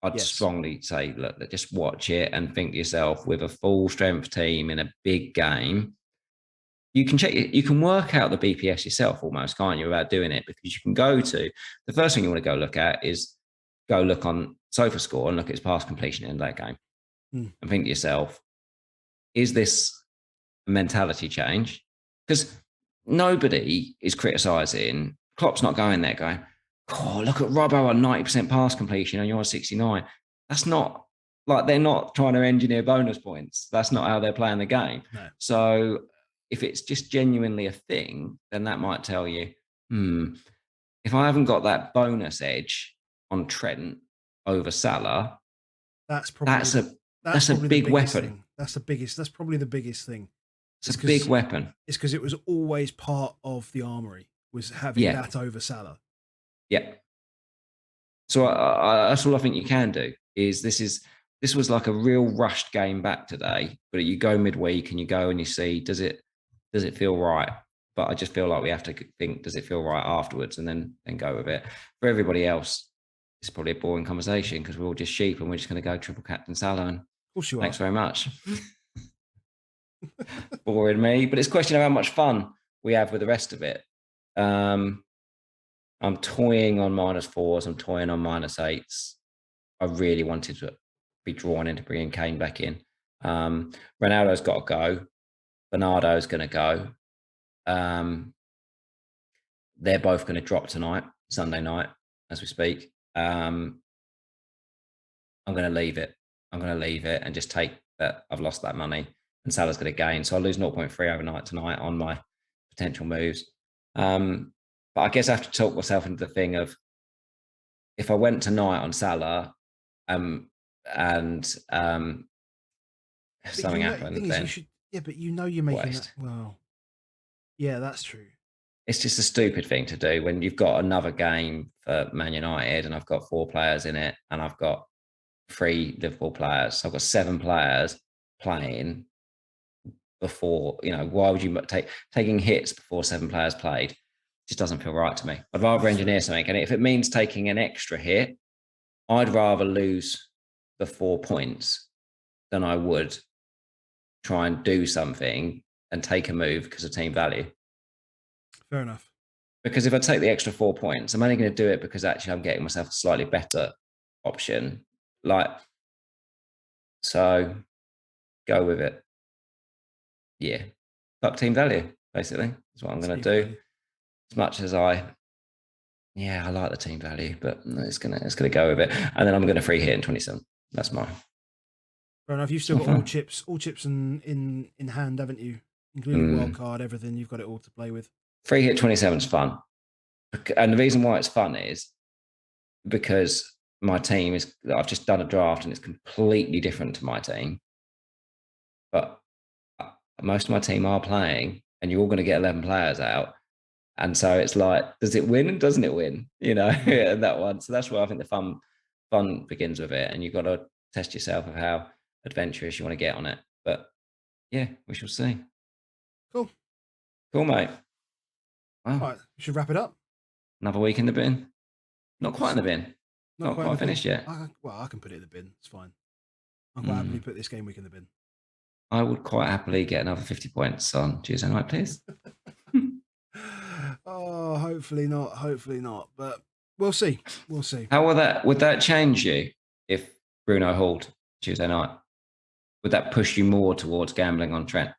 I'd strongly say, look, just watch it and think to yourself, with a full strength team in a big game, you can check it. You can work out the BPS yourself almost, can't you, without doing it? Because you can go to the first thing you want to go look at is go look on SofaScore and look at his pass completion in that game and think to yourself, is this a mentality change? Because nobody is criticising. Klopp's not going there going, oh, look at Robbo on 90% pass completion and you're on 69. That's not like, they're not trying to engineer bonus points. That's not how they're playing the game. No. So if it's just genuinely a thing, then that might tell you, if I haven't got that bonus edge on Trent over Salah, that's probably that's a big weapon. Thing. That's probably the biggest thing. It's a big weapon. It's because it was always part of the armory, was having that over Salah. Yeah. So that's all I think you can do. This was like a real rushed game back today, but you go midweek and you go and you see, does it feel right? But I just feel like we have to think, does it feel right afterwards, and then go with it. For everybody else, it's probably a boring conversation because we're all just sheep and we're just going to go triple captain Salah. And thanks very much. Boring me, but it's a question of how much fun we have with the rest of it. I'm toying on -4s. I'm toying on -8s. I really wanted to be drawn into bringing Kane back in. Ronaldo's got to go. Bernardo's going to go. They're both going to drop tonight, Sunday night, as we speak. I'm going to leave it. I'm going to leave it and just take that I've lost that money, and Salah's going to gain. So I lose 0.3 overnight tonight on my potential moves. But I guess I have to talk myself into the thing of, if I went tonight on Salah, and something happened, then but you're making that. Well, yeah, that's true. It's just a stupid thing to do when you've got another game for Man United and I've got 4 players in it and I've got 3 Liverpool players. So I've got 7 players playing before, why would you taking hits before 7 players played? It just doesn't feel right to me. I'd rather engineer something. And if it means taking an extra hit, I'd rather lose the 4 points than I would try and do something and take a move because of team value. Fair enough. Because if I take the extra 4 points, I'm only going to do it because actually I'm getting myself a slightly better option. So go with it. Yeah. Fuck team value, basically. That's what I'm going to do. As much as I like the team value, but it's gonna go with it. And then I'm going to free hit in 27. That's mine. Fair enough. You've still got all chips in hand, haven't you? Including wild card, everything. You've got it all to play with. Free hit 27 is fun. And the reason why it's fun is because my team is, I've just done a draft and it's completely different to my team. But most of my team are playing and you're all going to get 11 players out. And so it's like, does it win and doesn't it win? That one. So that's where I think the fun begins with it. And you've got to test yourself of how adventurous you want to get on it. But yeah, we shall see. Cool, mate. Wow. All right, we should wrap it up. Another week in the bin. Not quite in the bin. Not quite finished yet. I can put it in the bin. It's fine. I'm quite happily put this game week in the bin. I would quite happily get another 50 points on Tuesday night, please. Oh, hopefully not. But we'll see. How would that change you if Bruno hauled Tuesday night? Would that push you more towards gambling on Trent?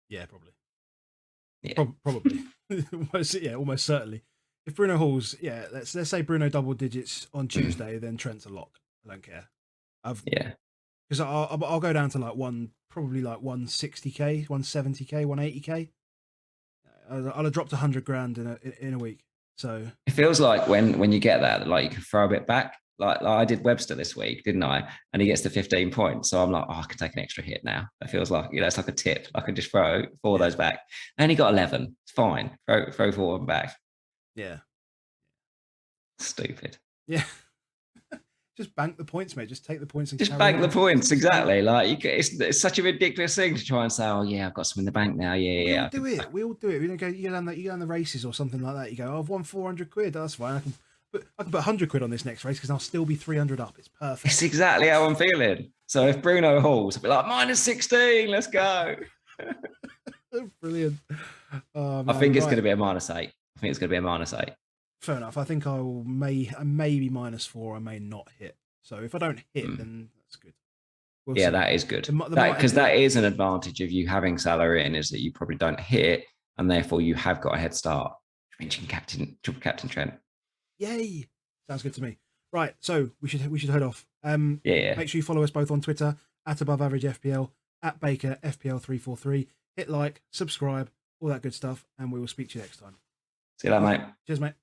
Yeah, probably. Yeah. Probably. Almost certainly. If Bruno hauls, let's say Bruno double digits on Tuesday, then Trent's a lock. I don't care. Because I'll go down to probably 160k, 170k, 180k. I'll have dropped 100 grand in a week. So it feels like when you get that, like you can throw a bit back. Like I did Webster this week, didn't I? And he gets to 15 points. So I'm like, I can take an extra hit now. It feels like, it's like a tip. I can just throw 4 of those back. And he got 11. It's fine. Throw 4 of them back. Yeah. Stupid. Yeah. Just bank the points, mate. Just take the points and just bank the points. Exactly. Like it's such a ridiculous thing to try and say, oh yeah, I've got some in the bank now. We all do it. We don't go. You go down the races or something like that. You go, I've won 400 quid. That's fine. I can put 100 quid on this next race because I'll still be 300 up. It's perfect. It's exactly how I'm feeling. So if Bruno hauls, I'll be like -16. Let's go. Brilliant. I think it's going to be a -8. I think it's going to be a -8. Fair enough. I think I may be -4. I may not hit. So if I don't hit, then that's good. We'll see. That is good. Because that is an advantage of you having Salah in, is that you probably don't hit, and therefore you have got a head start. Which means you can captain Trent. Yay! Sounds good to me. Right, so we should head off. Make sure you follow us both on Twitter @AboveAverageFPL, @Baker FPL343. Hit like, subscribe, all that good stuff, and we will speak to you next time. See you later, mate. Cheers, mate.